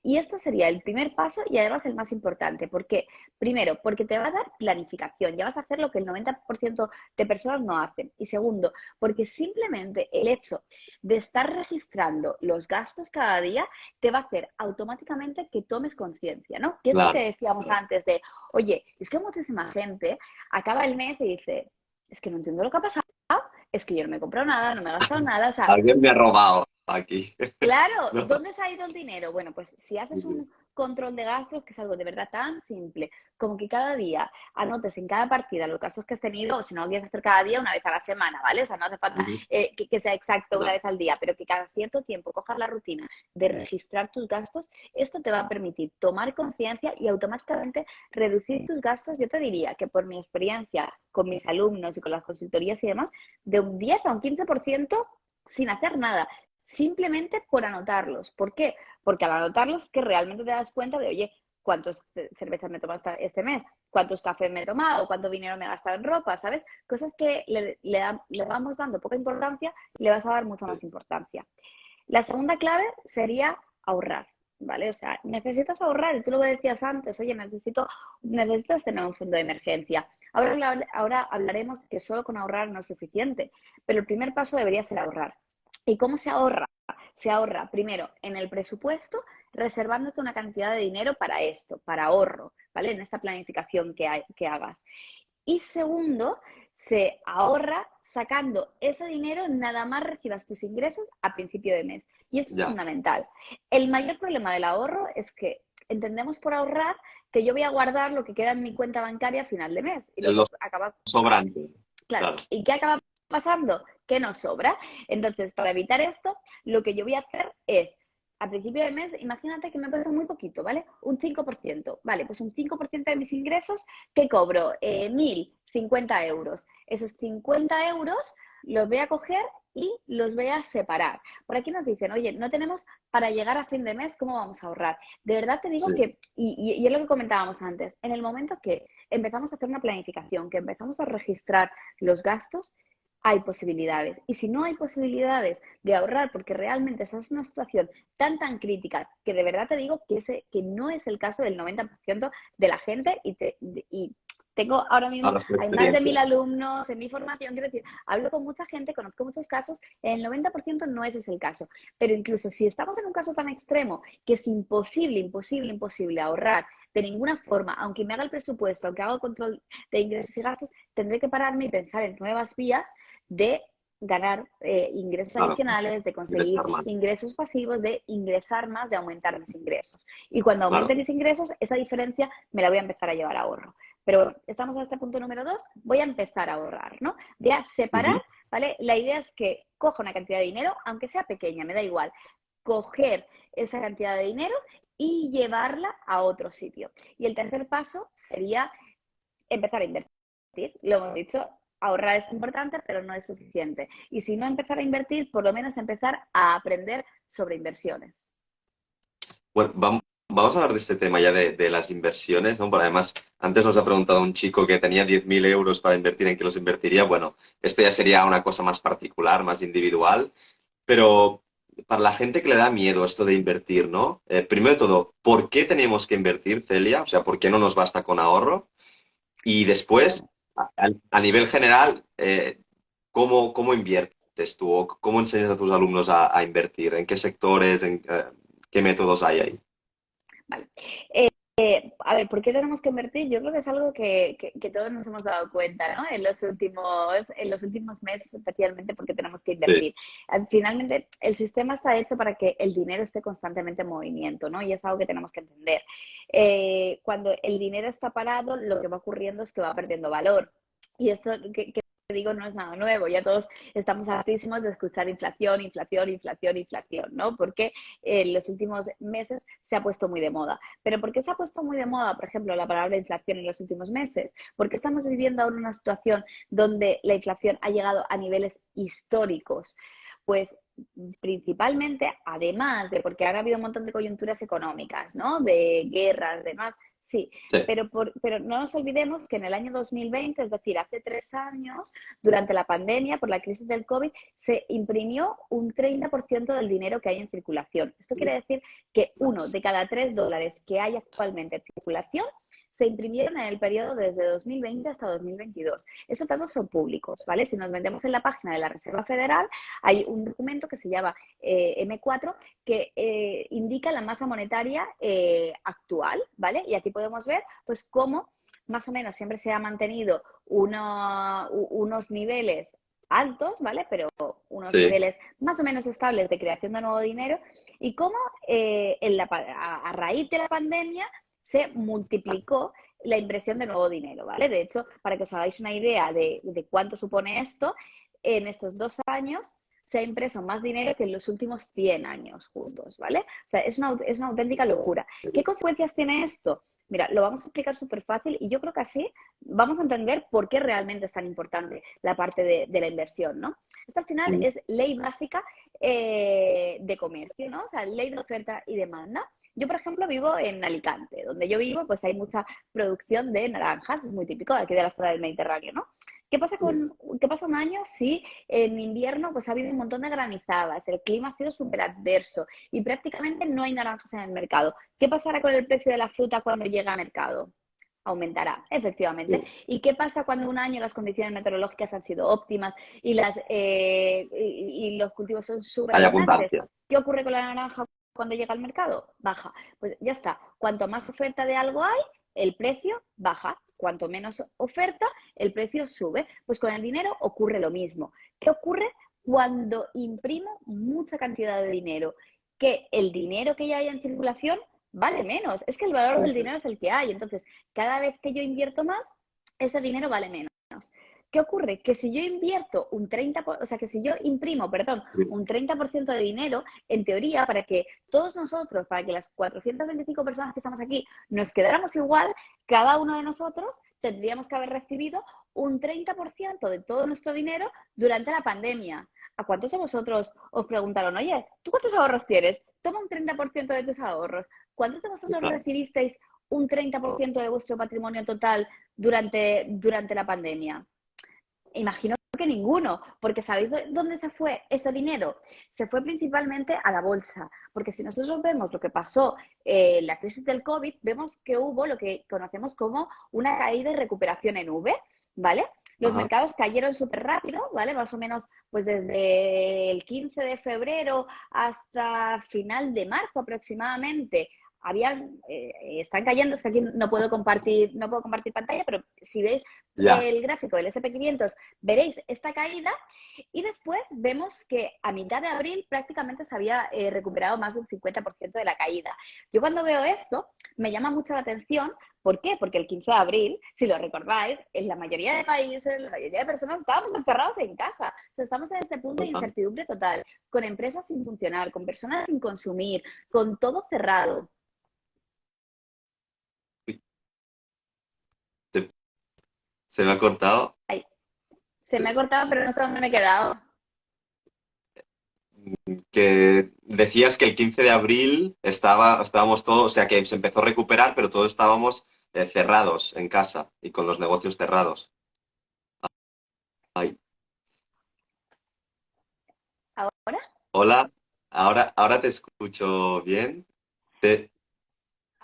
y este sería el primer paso y además el más importante. ¿Por qué? Primero, porque te va a dar planificación, ya vas a hacer lo que el 90% de personas no hacen. Y segundo, porque simplemente el hecho de estar registrando los gastos cada día te va a hacer automáticamente que tomes conciencia, ¿no? Que es lo que Claro, decíamos claro. antes de, oye, es que muchísima gente acaba el mes y dice, es que no entiendo lo que ha pasado, es que yo no me he comprado nada, no me he gastado nada, o sea, Alguien me ha robado aquí. claro, ¿No? ¿dónde se ha ido el dinero? Bueno, pues si haces un control de gastos, que es algo de verdad tan simple, como que cada día anotes en cada partida los gastos que has tenido, o si no lo quieres hacer cada día, una vez a la semana, ¿vale? O sea, no hace falta Ujú. que sea exacto una No, vez al día, pero que cada cierto tiempo cojas la rutina de registrar tus gastos, esto te va a permitir tomar conciencia y automáticamente reducir tus gastos. Yo te diría que por mi experiencia con mis alumnos y con las consultorías y demás, de un 10 a un 15% sin hacer nada, simplemente por anotarlos. ¿Por qué? Porque al anotarlos que realmente te das cuenta de, oye, cuántas cervezas me he tomado este mes, cuántos cafés me he tomado, cuánto dinero me he gastado en ropa, ¿sabes? Cosas que le vamos dando poca importancia y le vas a dar mucha más importancia. La segunda clave sería ahorrar, ¿vale? O sea, necesitas ahorrar, y tú lo que decías antes, oye, necesitas tener un fondo de emergencia. Ahora hablaremos que solo con ahorrar no es suficiente, pero el primer paso debería ser ahorrar. ¿Y cómo se ahorra? Se ahorra primero en el presupuesto, reservándote una cantidad de dinero para esto, para ahorro, ¿vale? En esta planificación que hagas. Y segundo, se ahorra sacando ese dinero nada más recibas tus ingresos a principio de mes. Y esto es Ya, fundamental. El mayor problema del ahorro es que entendemos por ahorrar que yo voy a guardar lo que queda en mi cuenta bancaria a final de mes. Y es lo que lo acaba, sobrante. claro, Claro, ¿y qué acaba pasando? Que nos sobra. Entonces, para evitar esto, lo que yo voy a hacer es, a principio de mes, imagínate que me pasa muy poquito, ¿vale? Un 5%. Vale, pues un 5% de mis ingresos, ¿qué cobro? 1.050 euros. Esos 50 euros los voy a coger y los voy a separar. Por aquí nos dicen, oye, no tenemos para llegar a fin de mes, ¿cómo vamos a ahorrar? De verdad te digo sí, que, y es lo que comentábamos antes, en el momento que empezamos a hacer una planificación, que empezamos a registrar los gastos, hay posibilidades. Y si no hay posibilidades de ahorrar, porque realmente esa es una situación tan crítica, que de verdad te digo que no es el caso del 90% de la gente y tengo ahora mismo, hablas por hay más de experiencia. 1.000 alumnos en mi formación, quiero decir, hablo con mucha gente, conozco muchos casos, en el 90% no ese es el caso, pero incluso si estamos en un caso tan extremo que es imposible ahorrar de ninguna forma, aunque me haga el presupuesto, aunque haga el control de ingresos y gastos, tendré que pararme y pensar en nuevas vías de ganar ingresos Claro, adicionales, de conseguir ingresar más. ingresos pasivos, de ingresar más, de aumentar mis ingresos. Y cuando Claro. aumente mis ingresos, esa diferencia me la voy a empezar a llevar a ahorro. Pero bueno, estamos a este punto número 2, voy a empezar a ahorrar, ¿no? Voy a separar, Ujú. ¿vale? La idea es que coja una cantidad de dinero, aunque sea pequeña, me da igual, coger esa cantidad de dinero y llevarla a otro sitio. Y el tercer paso sería empezar a invertir. Lo hemos dicho, ahorrar es importante, pero no es suficiente. Y si no empezar a invertir, por lo menos empezar a aprender sobre inversiones. Bueno, vamos a hablar de este tema ya de las inversiones, ¿no? Porque además, antes nos ha preguntado un chico que tenía 10.000 euros para invertir, ¿en qué los invertiría? Bueno, esto ya sería una cosa más particular, más individual, pero para la gente que le da miedo esto de invertir, ¿no? Primero de todo, ¿por qué tenemos que invertir, Celia? O sea, ¿por qué no nos basta con ahorro? Y después, Bueno, a nivel general, ¿cómo inviertes tú? ¿O cómo enseñas a tus alumnos a invertir? ¿En qué sectores? ¿Qué métodos hay ahí? vale. A ver, ¿por qué tenemos que invertir? Yo creo que es algo que todos nos hemos dado cuenta, ¿no? En los últimos meses, especialmente porque tenemos que Sí, invertir. Finalmente, el sistema está hecho para que el dinero esté constantemente en movimiento, ¿no? Y es algo que tenemos que entender. Cuando el dinero está parado, lo que va ocurriendo es que va perdiendo valor. Y esto que digo no es nada nuevo, ya todos estamos hartísimos de escuchar inflación, ¿no? Porque en los últimos meses se ha puesto muy de moda. ¿Pero por qué se ha puesto muy de moda, por ejemplo, la palabra inflación en los últimos meses? Porque estamos viviendo ahora una situación donde la inflación ha llegado a niveles históricos. Pues principalmente, además de porque han habido un montón de coyunturas económicas, ¿no? De guerras, demás, sí, sí. pero no nos olvidemos que en el año 2020, es decir, hace 3 años, durante la pandemia, por la crisis del COVID, se imprimió un 30% del dinero que hay en circulación. Esto quiere decir que uno de cada 3 dólares que hay actualmente en circulación se imprimieron en el periodo desde 2020 hasta 2022. Estos datos son públicos, ¿vale? Si nos metemos en la página de la Reserva Federal, hay un documento que se llama M4 que indica la masa monetaria actual, ¿vale? Y aquí podemos ver, pues, cómo más o menos siempre se ha mantenido unos niveles altos, ¿vale? Pero unos Sí, niveles más o menos estables de creación de nuevo dinero y cómo a raíz de la pandemia se multiplicó la impresión de nuevo dinero, ¿vale? De hecho, para que os hagáis una idea de cuánto supone esto, en estos 2 años se ha impreso más dinero que en los últimos 100 años juntos, ¿vale? O sea, es una auténtica locura. ¿Qué consecuencias tiene esto? Mira, lo vamos a explicar súper fácil y yo creo que así vamos a entender por qué realmente es tan importante la parte de la inversión, ¿no? Esto al final mm, es ley básica de comercio, ¿no? O sea, ley de oferta y demanda. Yo, por ejemplo, vivo en Alicante. Donde yo vivo, pues hay mucha producción de naranjas, es muy típico de aquí de la zona del Mediterráneo, ¿no? mm. ¿Qué pasa un año si en invierno pues ha habido un montón de granizadas, el clima ha sido súper adverso y prácticamente no hay naranjas en el mercado? ¿Qué pasará con el precio de la fruta cuando llega al mercado? Aumentará, efectivamente. Sí. ¿Y qué pasa cuando un año las condiciones meteorológicas han sido óptimas y los cultivos son súper Hay abundantes? abundancia. ¿Qué ocurre con la naranja cuando llega al mercado? Baja. Pues ya está. Cuanto más oferta de algo hay, el precio baja. Cuanto menos oferta, el precio sube. Pues con el dinero ocurre lo mismo. ¿Qué ocurre cuando imprimo mucha cantidad de dinero? Que el dinero que ya hay en circulación vale menos. Es que el valor del dinero es el que hay. Entonces, cada vez que yo invierto más, ese dinero vale menos. ¿Qué ocurre? Que si yo invierto un 30%, o sea, que si yo imprimo, perdón, un 30% de dinero, en teoría, para que todos nosotros, para que las 425 personas que estamos aquí nos quedáramos igual, cada uno de nosotros tendríamos que haber recibido un 30% de todo nuestro dinero durante la pandemia. ¿A cuántos de vosotros os preguntaron, oye, ¿tú cuántos ahorros tienes? Toma un 30% de tus ahorros. ¿Cuántos de vosotros recibisteis un 30% de vuestro patrimonio total durante la pandemia? Imagino que ninguno, porque ¿sabéis dónde se fue ese dinero? Se fue principalmente a la bolsa, porque si nosotros vemos lo que pasó en la crisis del COVID, vemos que hubo lo que conocemos como una caída y recuperación en V, ¿vale? Los mercados cayeron súper rápido, ¿vale? Más o menos pues desde el 15 de febrero hasta final de marzo aproximadamente. Están cayendo, es que aquí no puedo compartir pantalla, pero si veis el gráfico del SP500, veréis esta caída y después vemos que a mitad de abril prácticamente se había recuperado más del 50% de la caída. Yo cuando veo esto me llama mucho la atención. ¿Por qué? Porque el 15 de abril, si lo recordáis, en la mayoría de países, la mayoría de personas estábamos encerrados en casa. O sea, estamos en este punto de incertidumbre total, con empresas sin funcionar, con personas sin consumir, con todo cerrado. Se me ha cortado. Ay, se me ha cortado, pero no sé dónde me he quedado. Que decías que el 15 de abril estábamos todos, o sea, que se empezó a recuperar, pero todos estábamos cerrados en casa y con los negocios cerrados. Ay. ¿Ahora? Hola, ahora te escucho bien. Te,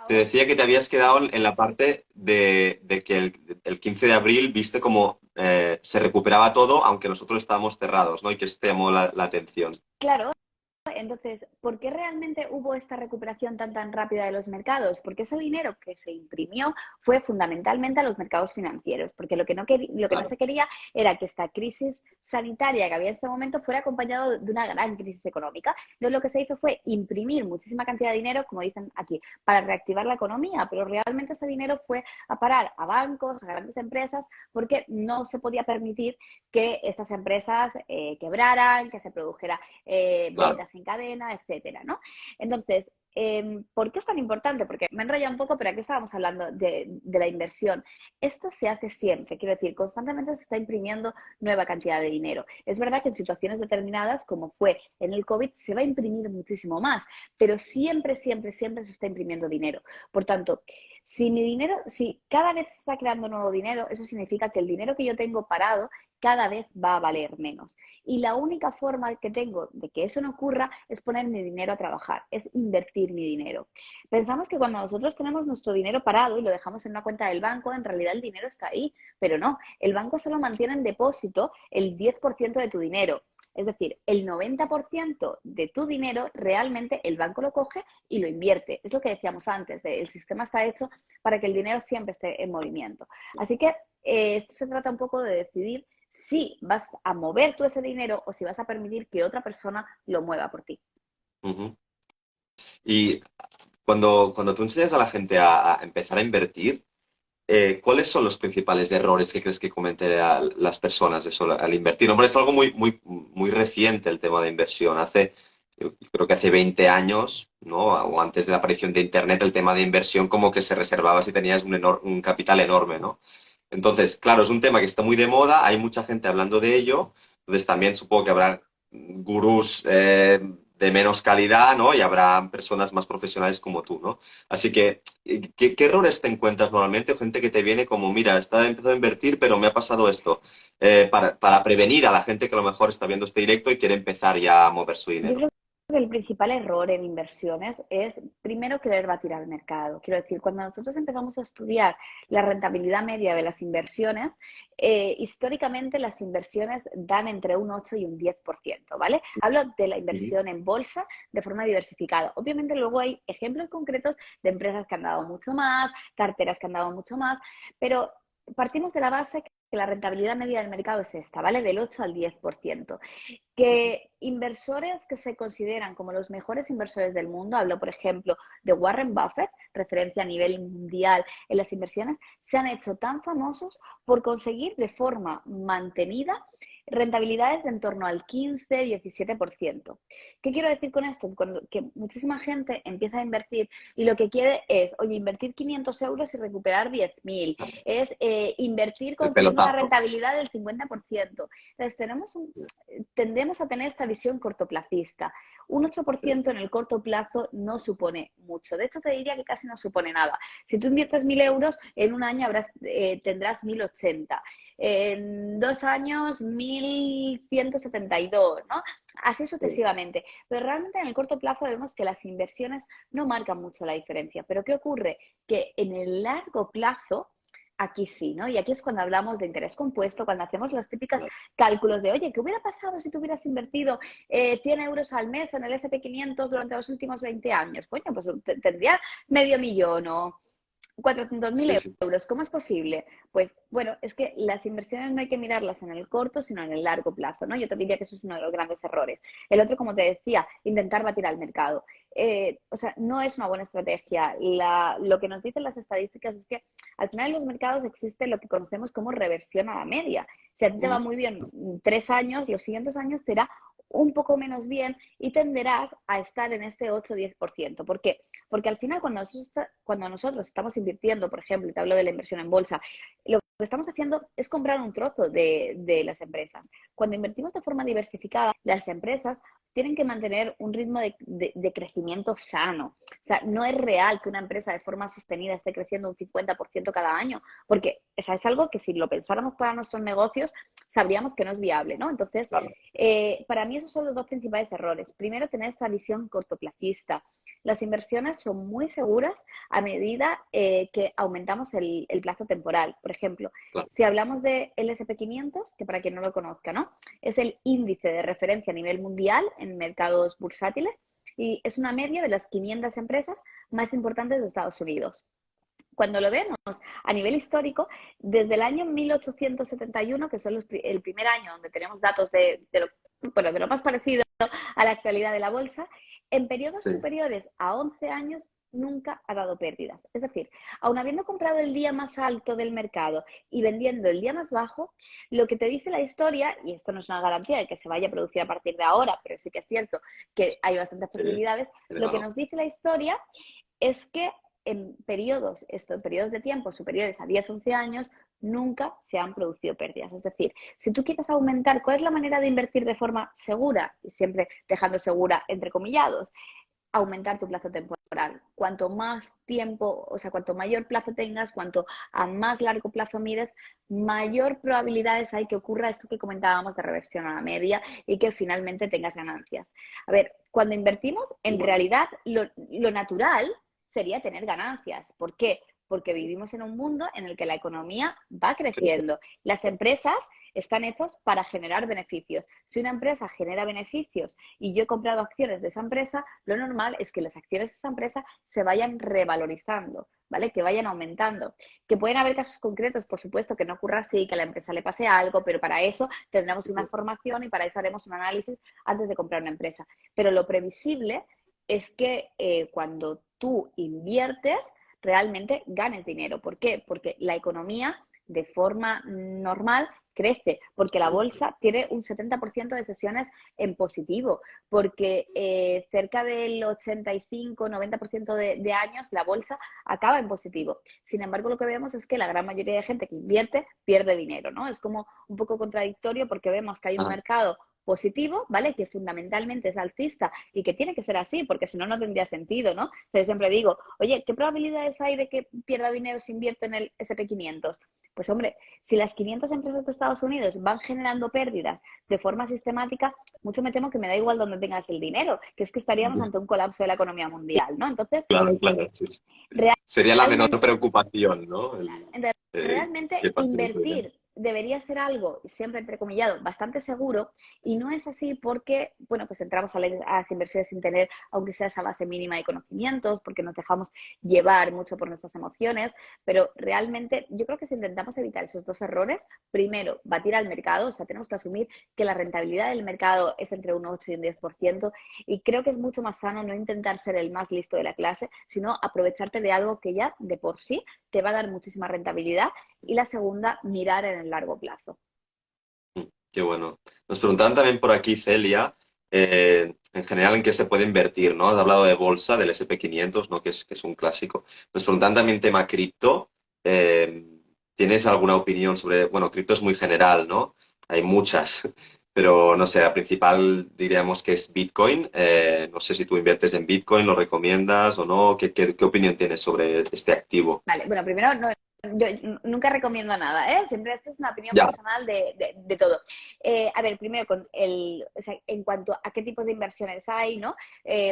Te ¿Ahora? decía que te habías quedado en la parte de que el 15 de abril viste como se recuperaba todo, aunque nosotros estábamos cerrados, ¿no? Y que eso te llamó la atención. Claro. Entonces, ¿por qué realmente hubo esta recuperación tan rápida de los mercados? Porque ese dinero que se imprimió fue fundamentalmente a los mercados financieros, porque lo que no se quería era que esta crisis sanitaria que había en ese momento fuera acompañado de una gran crisis económica. Entonces, lo que se hizo fue imprimir muchísima cantidad de dinero, como dicen aquí, para reactivar la economía, pero realmente ese dinero fue a parar a bancos, a grandes empresas, porque no se podía permitir que estas empresas quebraran, que se produjera ventas en cadena, etcétera, ¿no? Entonces, ¿por qué es tan importante? Porque me enrolla un poco, pero aquí estábamos hablando de la inversión. Esto se hace siempre, quiero decir, constantemente se está imprimiendo nueva cantidad de dinero. Es verdad que en situaciones determinadas, como fue en el COVID, se va a imprimir muchísimo más, pero siempre se está imprimiendo dinero. Por tanto, si cada vez se está creando nuevo dinero, eso significa que el dinero que yo tengo parado cada vez va a valer menos. Y la única forma que tengo de que eso no ocurra es poner mi dinero a trabajar, es invertir mi dinero. Pensamos que cuando nosotros tenemos nuestro dinero parado y lo dejamos en una cuenta del banco, en realidad el dinero está ahí, pero no, el banco solo mantiene en depósito el 10% de tu dinero. Es decir, el 90% de tu dinero realmente el banco lo coge y lo invierte. Es lo que decíamos antes, el sistema está hecho para que el dinero siempre esté en movimiento. Así que esto se trata un poco de decidir si vas a mover tú ese dinero o si vas a permitir que otra persona lo mueva por ti. Uh-huh. Y cuando tú enseñas a la gente a empezar a invertir, ¿cuáles son los principales errores que crees que cometen las personas eso, al invertir? Hombre, es algo muy reciente el tema de inversión. Yo creo que hace 20 años, ¿no? O antes de la aparición de Internet, el tema de inversión como que se reservaba si tenías un capital enorme, ¿no? Entonces, claro, es un tema que está muy de moda, hay mucha gente hablando de ello, entonces también supongo que habrá gurús de menos calidad, ¿no? Y habrá personas más profesionales como tú, ¿no? Así que, ¿qué errores te encuentras normalmente? O gente que te viene como, mira, está empezando a invertir, pero me ha pasado esto. Para prevenir a la gente que a lo mejor está viendo este directo y quiere empezar ya a mover su Yo dinero. creo el principal error en inversiones es primero querer batir al mercado. Quiero decir, cuando nosotros empezamos a estudiar la rentabilidad media de las inversiones, históricamente las inversiones dan entre un 8 y un 10%, ¿vale? Hablo de la Ujú. inversión en bolsa de forma diversificada. Obviamente luego hay ejemplos concretos de empresas que han dado mucho más, carteras que han dado mucho más, pero partimos de la base que la rentabilidad media del mercado es esta, ¿vale? Del 8 al 10%. Ujú. Que inversores que se consideran como los mejores inversores del mundo, hablo por ejemplo de Warren Buffett, referencia a nivel mundial en las inversiones, se han hecho tan famosos por conseguir de forma mantenida rentabilidades de en torno al 15-17%. ¿Qué quiero decir con esto? Que muchísima gente empieza a invertir y lo que quiere es, oye, invertir 500 euros y recuperar 10.000, es invertir El consiguiendo una pelotazo. rentabilidad del 50%. Entonces, tendemos a tener esta visión cortoplacista. Un Sí. 8% en el corto plazo no supone mucho. De hecho, te diría que casi no supone nada. Si tú inviertes 1.000 euros, en un año tendrás 1.080. En 2 años, 1.172, ¿no? Así Sí. sucesivamente. Pero realmente en el corto plazo vemos que las inversiones no marcan mucho la diferencia. Pero ¿qué ocurre? Que en el largo plazo aquí sí, ¿no? Y aquí es cuando hablamos de interés compuesto, cuando hacemos las típicas Claro. cálculos de, oye, ¿qué hubiera pasado si tú hubieras invertido 100 euros al mes en el S&P 500 durante los últimos 20 años? Coño, pues tendría medio millón o 400.000 Sí, sí. euros. ¿Cómo es posible? Pues bueno, es que las inversiones no hay que mirarlas en el corto, sino en el largo plazo, ¿no? Yo te diría que eso es uno de los grandes errores. El otro, como te decía, intentar batir al mercado. O sea, no es una buena estrategia. Lo que nos dicen las estadísticas es que al final en los mercados existe lo que conocemos como reversión a la media. Si a ti te va Ujú. muy bien 3 años, los siguientes años te irá un poco menos bien y tenderás a estar en este 8-10%. ¿Por qué? Porque al final cuando nosotros estamos invirtiendo, por ejemplo, y te hablo de la inversión en bolsa, lo que estamos haciendo es comprar un trozo de las empresas. Cuando invertimos de forma diversificada, las empresas tienen que mantener un ritmo de crecimiento sano. O sea, no es real que una empresa de forma sostenida esté creciendo un 50% cada año, porque es algo que si lo pensáramos para nuestros negocios, sabríamos que no es viable, ¿no? Entonces, Claro. para mí esos son los dos principales errores. Primero, tener esta visión cortoplacista. Las inversiones son muy seguras a medida que aumentamos el plazo temporal. Por ejemplo, Claro. si hablamos del SP 500, que para quien no lo conozca, ¿no? Es el índice de referencia a nivel mundial en mercados bursátiles y es una media de las 500 empresas más importantes de Estados Unidos. Cuando lo vemos a nivel histórico, desde el año 1871, que son el primer año donde tenemos datos de lo más parecido a la actualidad de la bolsa, en periodos Sí. superiores a 11 años nunca ha dado pérdidas. Es decir, aun habiendo comprado el día más alto del mercado y vendiendo el día más bajo, lo que te dice la historia, y esto no es una garantía de que se vaya a producir a partir de ahora, pero sí que es cierto que hay bastantes Sí. posibilidades, lo que Elevado. nos dice la historia es que en periodos de tiempo superiores a 10-11 años, nunca se han producido pérdidas. Es decir, si tú quieres aumentar, ¿cuál es la manera de invertir de forma segura? Y siempre dejando segura entre comillados, aumentar tu plazo temporal. Cuanto más tiempo, o sea, cuanto mayor plazo tengas, cuanto a más largo plazo mires, mayor probabilidades hay que ocurra esto que comentábamos de reversión a la media y que finalmente tengas ganancias. A ver, cuando invertimos, Muy en bueno. realidad lo natural sería tener ganancias. ¿Por qué? Porque vivimos en un mundo en el que la economía va Crece. creciendo. Las empresas están hechas para generar beneficios. Si una empresa genera beneficios y yo he comprado acciones de esa empresa, lo normal es que las acciones de esa empresa se vayan revalorizando, ¿vale? Que vayan aumentando. Que pueden haber casos concretos, por supuesto, que no ocurra así, que a la empresa le pase algo, pero para eso tendremos una formación y para eso haremos un análisis antes de comprar una empresa. Pero lo previsible es que cuando tú inviertes, realmente ganes dinero. ¿Por qué? Porque la economía de forma normal crece, porque la Sí. bolsa tiene un 70% de sesiones en positivo, porque cerca del 85-90% de años la bolsa acaba en positivo. Sin embargo, lo que vemos es que la gran mayoría de gente que invierte pierde dinero, ¿no? Es como un poco contradictorio porque vemos que hay un Ah, mercado positivo, ¿vale? Que fundamentalmente es alcista y que tiene que ser así, porque si no, no tendría sentido, ¿no? Entonces siempre digo, oye, ¿qué probabilidades hay de que pierda dinero si invierto en el SP500? Pues hombre, si las 500 empresas de Estados Unidos van generando pérdidas de forma sistemática, mucho me temo que me da igual dónde tengas el dinero, que es que estaríamos ante un colapso de la economía mundial, ¿no? Entonces, Claro, claro, sí, sí. Sería la menor realmente, preocupación, ¿no? entonces, realmente Que pase eso ya. invertir debería ser algo, siempre entrecomillado, bastante seguro, y no es así porque, bueno, pues entramos a las inversiones sin tener, aunque sea esa base mínima de conocimientos, porque nos dejamos llevar mucho por nuestras emociones, pero realmente yo creo que si intentamos evitar esos dos errores, primero, batir al mercado, o sea, tenemos que asumir que la rentabilidad del mercado es entre un 8 y un 10%, y creo que es mucho más sano no intentar ser el más listo de la clase, sino aprovecharte de algo que ya de por sí te va a dar muchísima rentabilidad, y la segunda, mirar en el largo plazo. Qué bueno. Nos preguntaban también por aquí, Celia, en general en qué se puede invertir, ¿no? Has hablado de bolsa, del S&P 500, ¿no? Que es un clásico. Nos preguntan también tema cripto. Eh, ¿Tienes alguna opinión sobre, bueno, cripto es muy general, ¿no? Hay muchas, pero no sé, la principal diríamos que es Bitcoin. No sé si tú inviertes en Bitcoin, lo recomiendas o no. ¿Qué opinión tienes sobre este activo? Vale, bueno, primero, no, yo nunca recomiendo nada, ¿eh? Siempre esta es una opinión Ya, personal de todo. A ver, primero, o sea, en cuanto a qué tipos de inversiones hay, ¿no?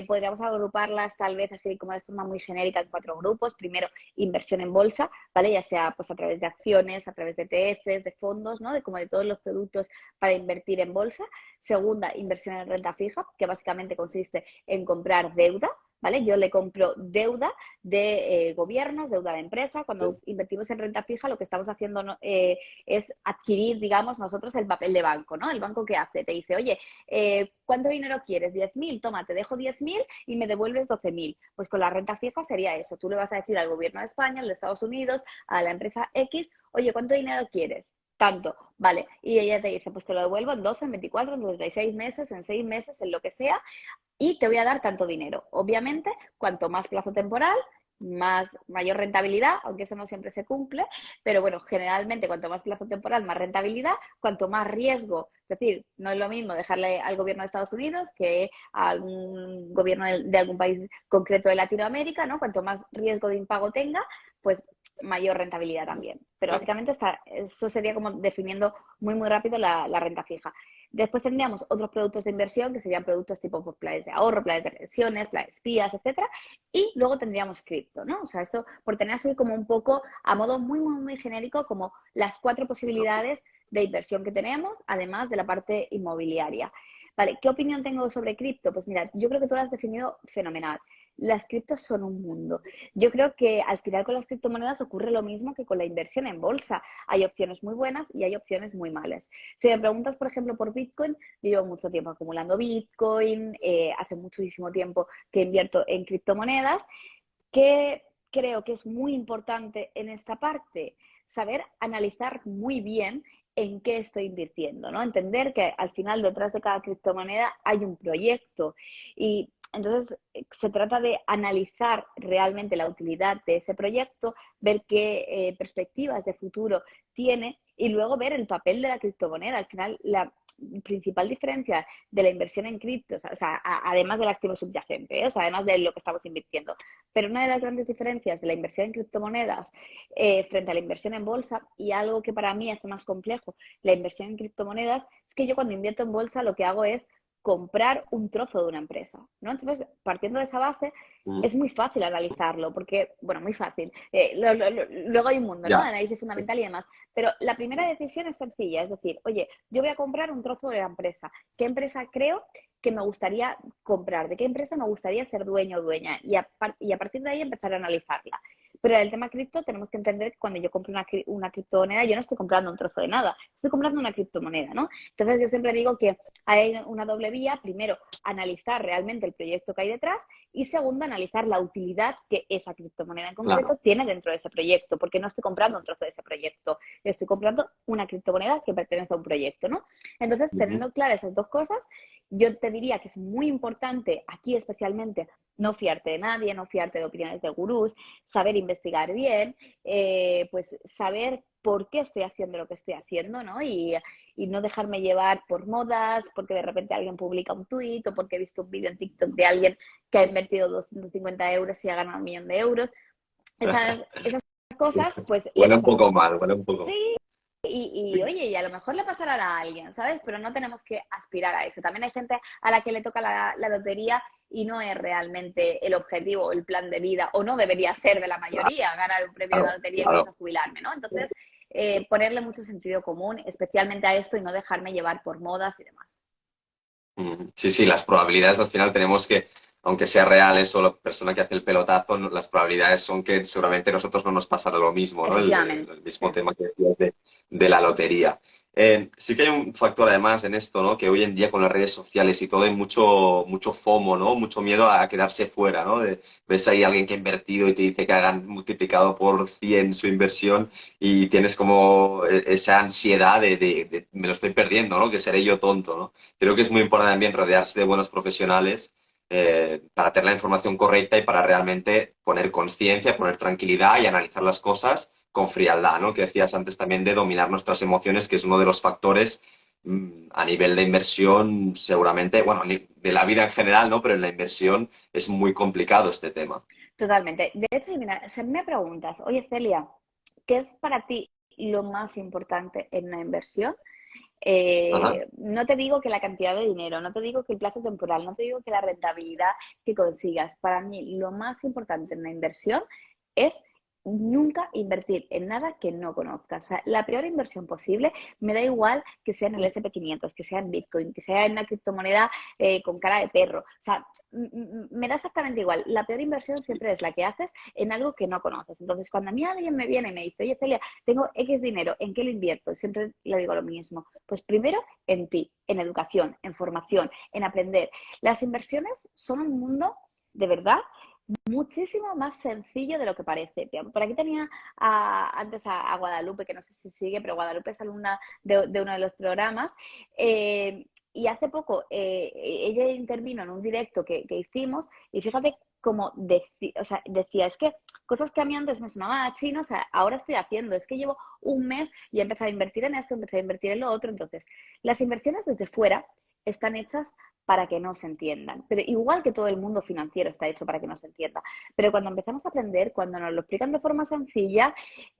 Podríamos agruparlas tal vez así como de forma muy genérica en cuatro grupos. Primero, inversión en bolsa, ¿vale? Ya sea pues a través de acciones, a través de ETFs, de fondos, ¿no? De como de todos los productos para invertir en bolsa. Segunda, inversión en renta fija, que básicamente consiste en comprar deuda, ¿vale? Yo le compro deuda de gobiernos, deuda de empresa. Cuando invertimos en renta fija, lo que estamos haciendo es adquirir, digamos, nosotros el papel de banco, ¿no? El banco que hace, te dice, oye, ¿cuánto dinero quieres? 10.000, toma, te dejo 10.000 y me devuelves 12.000. Pues con la renta fija sería eso. Tú le vas a decir al gobierno de España, al de Estados Unidos, a la empresa X, oye, ¿cuánto dinero quieres? Tanto, vale. Y ella te dice, pues te lo devuelvo en 12, en 24, en 36 meses, en 6 meses, en lo que sea, y te voy a dar tanto dinero. Obviamente, cuanto más plazo temporal, mayor rentabilidad, aunque eso no siempre se cumple, pero bueno, generalmente cuanto más plazo temporal, más rentabilidad, cuanto más riesgo, es decir, no es lo mismo dejarle al gobierno de Estados Unidos que a algún gobierno de algún país concreto de Latinoamérica, ¿no? Cuanto más riesgo de impago tenga, pues mayor rentabilidad también. Pero claro. básicamente eso sería como definiendo muy, muy rápido la renta fija. Después tendríamos otros productos de inversión que serían productos tipo pues, planes de ahorro, planes de pensiones, planes PIAs, etcétera. Y luego tendríamos cripto, ¿no? O sea, eso por tener así como un poco a modo muy, muy, muy genérico, como las cuatro posibilidades de inversión que tenemos, además de la parte inmobiliaria. Vale, ¿qué opinión tengo sobre cripto? Pues mira, yo creo que tú lo has definido fenomenal. Las criptos son un mundo. Yo creo que al final con las criptomonedas ocurre lo mismo que con la inversión en bolsa. Hay opciones muy buenas y hay opciones muy malas. Si me preguntas, por ejemplo, por Bitcoin, yo llevo mucho tiempo acumulando Bitcoin, hace muchísimo tiempo que invierto en criptomonedas, que creo que es muy importante en esta parte saber analizar muy bien en qué estoy invirtiendo, ¿no? Entender que al final detrás de cada criptomoneda hay un proyecto y entonces se trata de analizar realmente la utilidad de ese proyecto, ver qué perspectivas de futuro tiene y luego ver el papel de la criptomoneda. Al final, la principal diferencia de la inversión en criptos, o sea, además del activo subyacente, o sea, además de lo que estamos invirtiendo, pero una de las grandes diferencias de la inversión en criptomonedas frente a la inversión en bolsa, y algo que para mí hace más complejo la inversión en criptomonedas, es que yo cuando invierto en bolsa lo que hago es comprar un trozo de una empresa, ¿no? Entonces, partiendo de esa base, Mm, es muy fácil analizarlo, porque, bueno, muy fácil. Luego hay un mundo, ¿no? ya. Análisis fundamental y demás. Pero la primera decisión es sencilla, es decir, oye, yo voy a comprar un trozo de la empresa. ¿Qué empresa creo que me gustaría comprar? ¿De qué empresa me gustaría ser dueño o dueña? Y a partir de ahí empezar a analizarla. Pero en el tema cripto tenemos que entender que cuando yo compro una criptomoneda, yo no estoy comprando un trozo de nada, estoy comprando una criptomoneda, ¿no? Entonces yo siempre digo que hay una doble vía. Primero, analizar realmente el proyecto que hay detrás y segundo, analizar la utilidad que esa criptomoneda en Claro. concreto tiene dentro de ese proyecto, porque no estoy comprando un trozo de ese proyecto, estoy comprando una criptomoneda que pertenece a un proyecto, ¿no? Entonces, Ujú. teniendo claras esas dos cosas, yo te diría que es muy importante aquí especialmente no fiarte de nadie, no fiarte de opiniones de gurús, saber investigar bien, pues saber por qué estoy haciendo lo que estoy haciendo, ¿no? Y no dejarme llevar por modas, porque de repente alguien publica un tuit o porque he visto un vídeo en TikTok de alguien que ha invertido 250 euros y ha ganado 1 millón de euros. Esas cosas, pues le Huele un pasan. poco mal, huele un poco. Sí, oye, y a lo mejor le pasará a alguien, ¿sabes? Pero no tenemos que aspirar a eso. También hay gente a la que le toca la lotería y no es realmente el objetivo o el plan de vida, o no debería ser de la mayoría ganar un premio de la Claro, lotería y con claro. eso jubilarme, ¿no? Entonces, ponerle mucho sentido común, especialmente a esto, y no dejarme llevar por modas y demás. Sí, sí, las probabilidades al final tenemos que, aunque sea real eso, la persona que hace el pelotazo, las probabilidades son que seguramente a nosotros no nos pasará lo mismo, ¿no? Efectivamente. El mismo tema que decías de la lotería. Sí que hay un factor además en esto, ¿no? Que hoy en día con las redes sociales y todo hay mucho, mucho FOMO, ¿no? Mucho miedo a quedarse fuera, ¿no? Ves ahí a alguien que ha invertido y te dice que hagan multiplicado por 100 su inversión y tienes como esa ansiedad de me lo estoy perdiendo, ¿no? Que seré yo tonto, ¿no? Creo que es muy importante también rodearse de buenos profesionales para tener la información correcta y para realmente poner conciencia, poner tranquilidad y analizar las cosas con frialdad, ¿no? Que decías antes también de dominar nuestras emociones, que es uno de los factores a nivel de inversión, seguramente, bueno, de la vida en general, ¿no? Pero en la inversión es muy complicado este tema. Totalmente. De hecho, mira, si me preguntas, oye Celia, ¿qué es para ti lo más importante en una inversión? Ajá. No te digo que la cantidad de dinero, no te digo que el plazo temporal, no te digo que la rentabilidad que consigas. Para mí, lo más importante en una inversión es nunca invertir en nada que no conozcas. O sea, la peor inversión posible, me da igual que sea en el S&P 500, que sea en Bitcoin, que sea en una criptomoneda con cara de perro. O sea, me da exactamente igual. La peor inversión siempre es la que haces en algo que no conoces. Entonces, cuando a mí alguien me viene y me dice, oye, Celia, tengo X dinero, ¿en qué lo invierto? Siempre le digo lo mismo. Pues primero en ti, en educación, en formación, en aprender. Las inversiones son un mundo de verdad muchísimo más sencillo de lo que parece. Por aquí tenía antes a Guadalupe, que no sé si sigue, pero Guadalupe es alumna de uno de los programas. Y hace poco ella intervino en un directo que hicimos y fíjate como o sea, decía, es que cosas que a mí antes me sonaban a chino, o sea, ahora estoy haciendo, es que llevo un mes y he empezado a invertir en esto, empecé a invertir en lo otro. Entonces, las inversiones desde fuera están hechas para que no se entiendan. Pero igual que todo el mundo financiero está hecho para que no se entienda. Pero cuando empezamos a aprender, cuando nos lo explican de forma sencilla,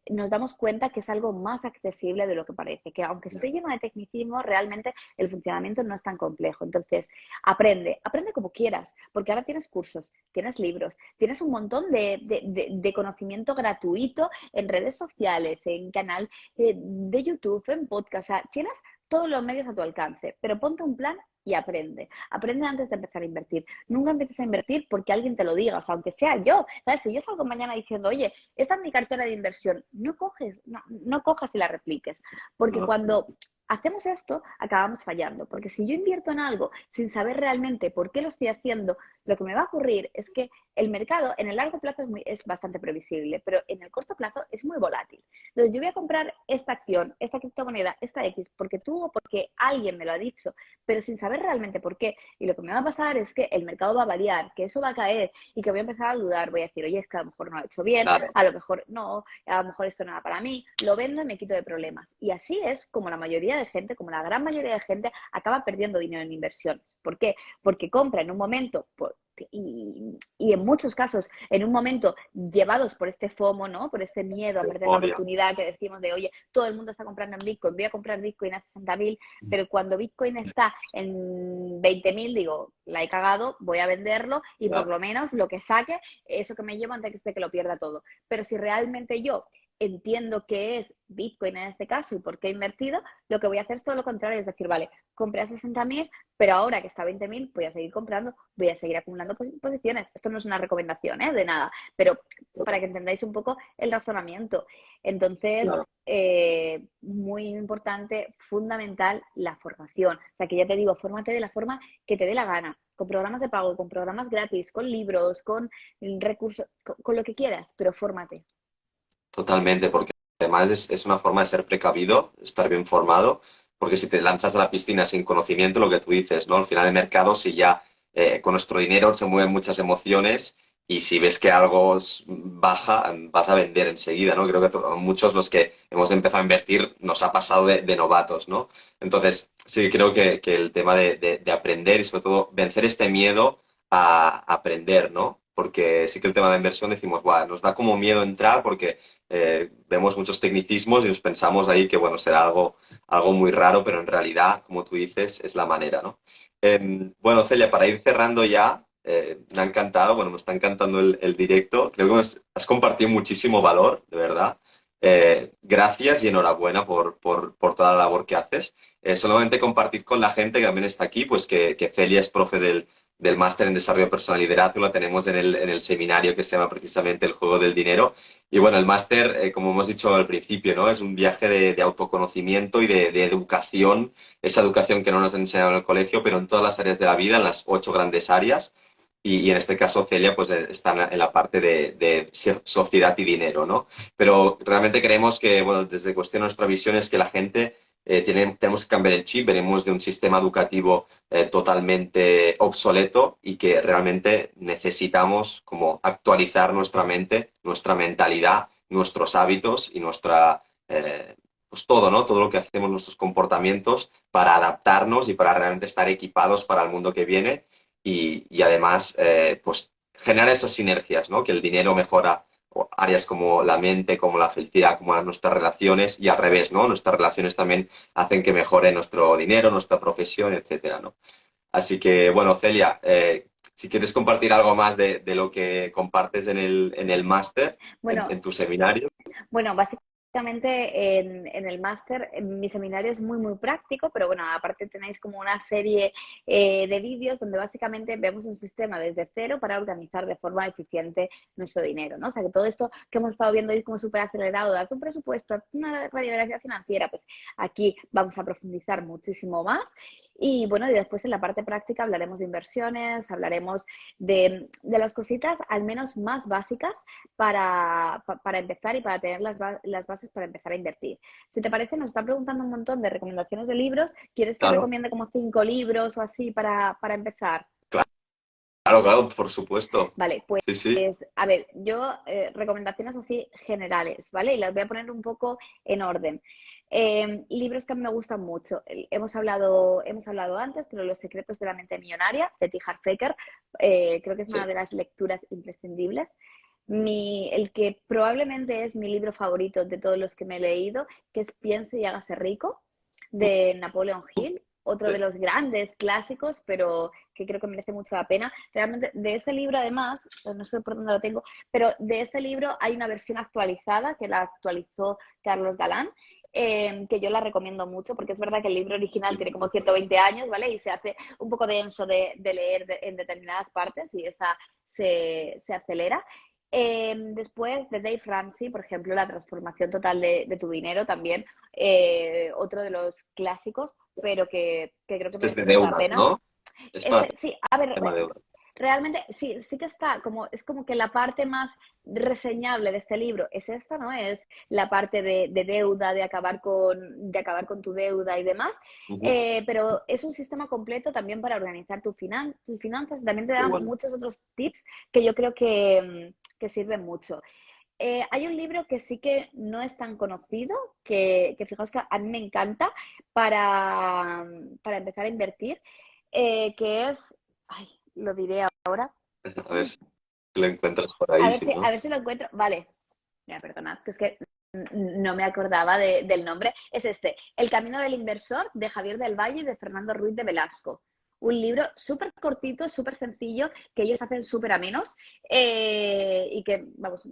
nos damos cuenta que es algo más accesible de lo que parece, que aunque esté lleno de tecnicismo, realmente el funcionamiento no es tan complejo. Entonces, aprende como quieras, porque ahora tienes cursos, tienes libros, tienes un montón de conocimiento gratuito en redes sociales, en canal de YouTube, en podcast, o sea, tienes todos los medios a tu alcance, pero ponte un plan y aprende. Aprende antes de empezar a invertir. Nunca empieces a invertir porque alguien te lo diga, o sea, aunque sea yo, ¿sabes? Si yo salgo mañana diciendo, oye, esta es mi cartera de inversión, no cojas y la repliques, porque No, cuando hacemos esto, acabamos fallando, porque si yo invierto en algo sin saber realmente por qué lo estoy haciendo, lo que me va a ocurrir es que el mercado en el largo plazo es bastante previsible, pero en el corto plazo es muy volátil. Entonces, yo voy a comprar esta acción, esta criptomoneda, esta X, porque tú o porque alguien me lo ha dicho, pero sin saber realmente por qué. Y lo que me va a pasar es que el mercado va a variar, que eso va a caer y que voy a empezar a dudar. Voy a decir, oye, es que a lo mejor no lo he hecho bien, claro. a lo mejor no, a lo mejor esto no era para mí, lo vendo y me quito de problemas. Y así es como la mayoría de gente, como la gran mayoría de gente, acaba perdiendo dinero en inversiones. ¿Por qué? Porque compra en un momento y en muchos casos, en un momento llevados por este FOMO, ¿no? Por este miedo a perder la Euforia. oportunidad que decimos de, oye, todo el mundo está comprando en Bitcoin, voy a comprar Bitcoin a 60.000, pero cuando Bitcoin está en 20.000, digo, la he cagado, voy a venderlo y por Claro. lo menos lo que saque, eso que me llevo antes de que lo pierda todo. Pero si realmente yo entiendo qué es Bitcoin en este caso y por qué he invertido, lo que voy a hacer es todo lo contrario, es decir, vale, compré a 60.000, pero ahora que está a 20.000, voy a seguir comprando, voy a seguir acumulando posiciones. Esto no es una recomendación de nada, pero para que entendáis un poco el razonamiento. Entonces, Claro. muy importante, fundamental, la formación. O sea, que ya te digo, fórmate de la forma que te dé la gana, con programas de pago, con programas gratis, con libros, con recursos, con lo que quieras, pero fórmate. Totalmente, porque además es una forma de ser precavido, estar bien formado, porque si te lanzas a la piscina sin conocimiento, lo que tú dices, ¿no? Al final el mercado, si ya con nuestro dinero se mueven muchas emociones y si ves que algo baja, vas a vender enseguida, ¿no? Creo que muchos los que hemos empezado a invertir nos ha pasado de novatos, ¿no? Entonces, sí, creo que el tema de aprender y sobre todo vencer este miedo a aprender, ¿no? Porque sí que el tema de la inversión decimos, "Buah, nos da como miedo entrar porque vemos muchos tecnicismos y nos pensamos ahí que, bueno, será algo muy raro, pero en realidad, como tú dices, es la manera, ¿no? Bueno, Celia, para ir cerrando ya, me ha encantado, bueno, me está encantando el directo. Creo que has compartido muchísimo valor, de verdad. Gracias y enhorabuena por toda la labor que haces. Solamente compartir con la gente que también está aquí, pues que Celia es profe del máster en desarrollo personal y liderazgo, la tenemos en el seminario que se llama precisamente El juego del dinero. Y bueno, el máster, como hemos dicho al principio, ¿no? Es un viaje de autoconocimiento y de educación, esa educación que no nos han enseñado en el colegio, pero en todas las áreas de la vida, en las 8 grandes áreas. Y en este caso Celia pues está en la parte de sociedad y dinero, ¿no? Pero realmente creemos que, bueno, desde cuestión de nuestra visión es que la gente tenemos que cambiar el chip, venimos de un sistema educativo totalmente obsoleto y que realmente necesitamos como actualizar nuestra mente, nuestra mentalidad, nuestros hábitos y pues todo, ¿no? Todo lo que hacemos, nuestros comportamientos para adaptarnos y para realmente estar equipados para el mundo que viene y además, pues generar esas sinergias, ¿no? Que el dinero mejora áreas como la mente, como la felicidad, como nuestras relaciones y al revés, ¿no? Nuestras relaciones también hacen que mejore nuestro dinero, nuestra profesión, etcétera, ¿no? Así que, bueno, Celia, si quieres compartir algo más de lo que compartes en el máster, Bueno, en tu seminario. Bueno, básicamente en el máster, en mi seminario es muy, muy práctico, pero bueno, aparte tenéis como una serie de vídeos donde básicamente vemos un sistema desde cero para organizar de forma eficiente nuestro dinero, ¿no? O sea, que todo esto que hemos estado viendo hoy como súper acelerado, darte un presupuesto, una radiografía financiera, pues aquí vamos a profundizar muchísimo más. Y bueno, y después en la parte práctica hablaremos de inversiones, hablaremos de las cositas al menos más básicas para empezar y para tener las bases para empezar a invertir. Si te parece, nos está preguntando un montón de recomendaciones de libros. ¿Quieres que Claro, recomiende como 5 libros o así para empezar? claro, claro, por supuesto. Vale, pues Sí, sí. a ver, yo recomendaciones así generales, ¿vale? Y las voy a poner un poco en orden. Libros que a mí me gustan mucho. Hemos hablado antes, pero Los secretos de la mente millonaria, de T. Harv Eker, creo que es una Sí. de las lecturas imprescindibles. El que probablemente es mi libro favorito de todos los que me he leído, que es Piense y hágase rico, de Napoleon Hill, otro de Sí. los grandes clásicos, pero que creo que merece mucho la pena. Realmente, de ese libro, además, no sé por dónde lo tengo, pero de ese libro hay una versión actualizada que la actualizó Carlos Galán, que yo la recomiendo mucho porque es verdad que el libro original tiene como 120 años, ¿vale? Y se hace un poco denso de leer en determinadas partes y esa se acelera. Después de Dave Ramsey, por ejemplo, La transformación total de tu dinero, también otro de los clásicos, pero que creo que Este es merece de mucho la deuda, pena. ¿no? Es más Sí, a ver, tema de deuda. realmente sí que está, es como que la parte más reseñable de este libro es esta, ¿no? Es la parte de deuda, de acabar con tu deuda y demás, Ujú. pero es un sistema completo también para organizar tus finanzas, también te Qué da bueno. muchos otros tips que yo creo que sirven mucho. Hay un libro que sí que no es tan conocido, que fijaos que a mí me encanta para empezar a invertir, que es, ay, lo diré ahora, A ver si lo encuentras por a ahí, ver si si, a no. ver si lo encuentro, vale, mira, perdonad, que es que no me acordaba del nombre, es este, El camino del inversor de Javier del Valle y de Fernando Ruiz de Velasco. Un libro súper cortito, súper sencillo, que ellos hacen súper amenos y que, vamos,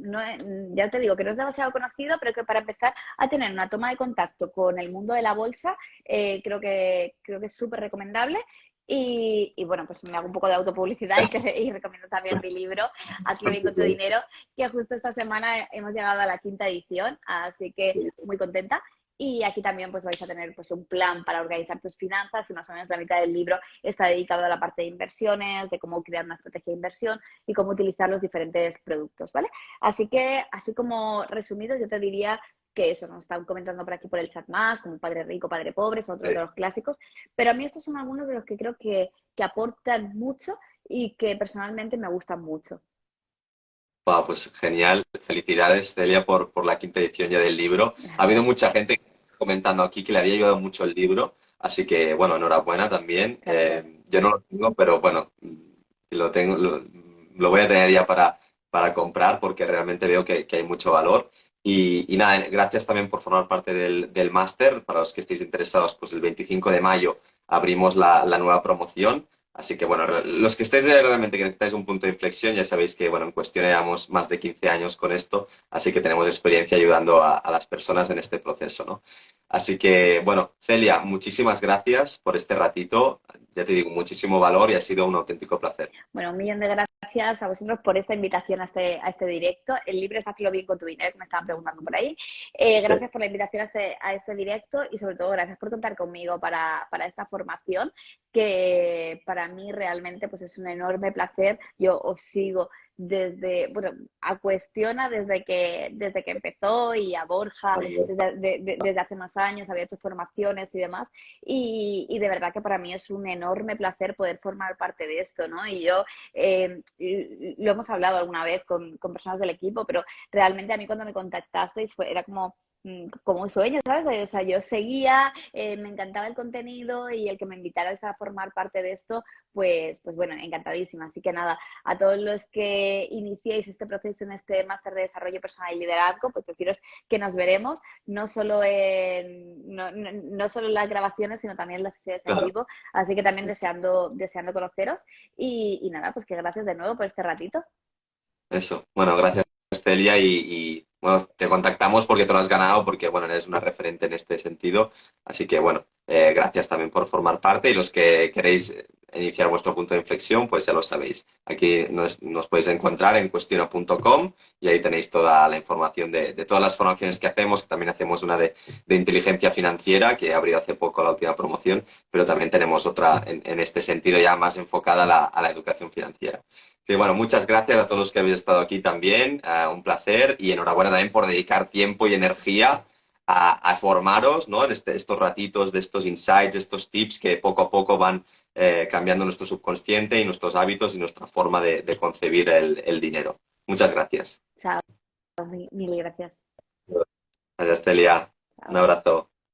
ya te digo que no es demasiado conocido, pero que para empezar a tener una toma de contacto con el mundo de la bolsa, creo que es súper recomendable. Y bueno, pues me hago un poco de autopublicidad y recomiendo también mi libro, Hazlo bien con tu dinero, que justo esta semana hemos llegado a la quinta edición, así que muy contenta. Y aquí también pues vais a tener pues un plan para organizar tus finanzas y más o menos la mitad del libro está dedicado a la parte de inversiones, de cómo crear una estrategia de inversión y cómo utilizar los diferentes productos, ¿vale? Así que, así como resumidos, yo te diría que eso nos están comentando por aquí por el chat más, como Padre Rico, Padre Pobre, son otros de los clásicos, pero a mí estos son algunos de los que creo que aportan mucho y que personalmente me gustan mucho. Pues genial. Felicidades, Celia, por la quinta edición ya del libro. Ha habido Gracias, mucha gente comentando aquí que le había ayudado mucho el libro, así que, bueno, enhorabuena también. gracias. Yo no lo tengo, pero bueno, lo tengo, lo voy a tener ya para comprar porque realmente veo que hay mucho valor. Y nada, gracias también por formar parte del máster. Para los que estéis interesados, pues el 25 de mayo abrimos la nueva promoción. Así que bueno, los que estéis realmente que necesitáis un punto de inflexión, ya sabéis que bueno, en cuestión llevamos más de 15 años con esto, así que tenemos experiencia ayudando a las personas en este proceso, ¿no? Así que bueno, Celia, muchísimas gracias por este ratito. Ya te digo, muchísimo valor y ha sido un auténtico placer. Bueno, un millón de gracias a vosotros por esta invitación a este directo. El libro es Hazlo bien con tu dinero, que me estaban preguntando por ahí. Sí, Gracias por la invitación a este directo y sobre todo gracias por contar conmigo para esta formación, que para mí realmente pues, es un enorme placer. Yo os sigo desde, bueno, a Cuestiona desde que empezó y a Borja desde hace más años, había hecho formaciones y demás. Y de verdad que para mí es un enorme placer poder formar parte de esto, ¿no? Y yo lo hemos hablado alguna vez con personas del equipo, pero realmente a mí cuando me contactasteis era como un sueño, ¿sabes? O sea, yo seguía, me encantaba el contenido y el que me invitarais a formar parte de esto, pues bueno, encantadísima. Así que nada, a todos los que iniciéis este proceso en este máster de desarrollo personal y liderazgo, pues deciros que nos veremos, no solo no solo en las grabaciones, sino también en las sesiones en claro. vivo. Así que también deseando conoceros. Y nada, pues que gracias de nuevo por este ratito. Eso. Bueno, gracias, Celia, bueno, te contactamos porque te lo has ganado, porque bueno, eres una referente en este sentido. Así que bueno, gracias también por formar parte y los que queréis iniciar vuestro punto de inflexión, pues ya lo sabéis. Aquí nos podéis encontrar en cuestiona.com y ahí tenéis toda la información de todas las formaciones que hacemos, que también hacemos una de inteligencia financiera, que abrió hace poco la última promoción, pero también tenemos otra en este sentido ya más enfocada a la educación financiera. Sí, bueno, muchas gracias a todos los que habéis estado aquí también. Un placer y enhorabuena también por dedicar tiempo y energía a formaros, ¿no? En estos ratitos de estos insights, de estos tips que poco a poco van cambiando nuestro subconsciente y nuestros hábitos y nuestra forma de concebir el dinero. Muchas gracias. Chao, mil gracias. Gracias, Celia. Un Chao. abrazo.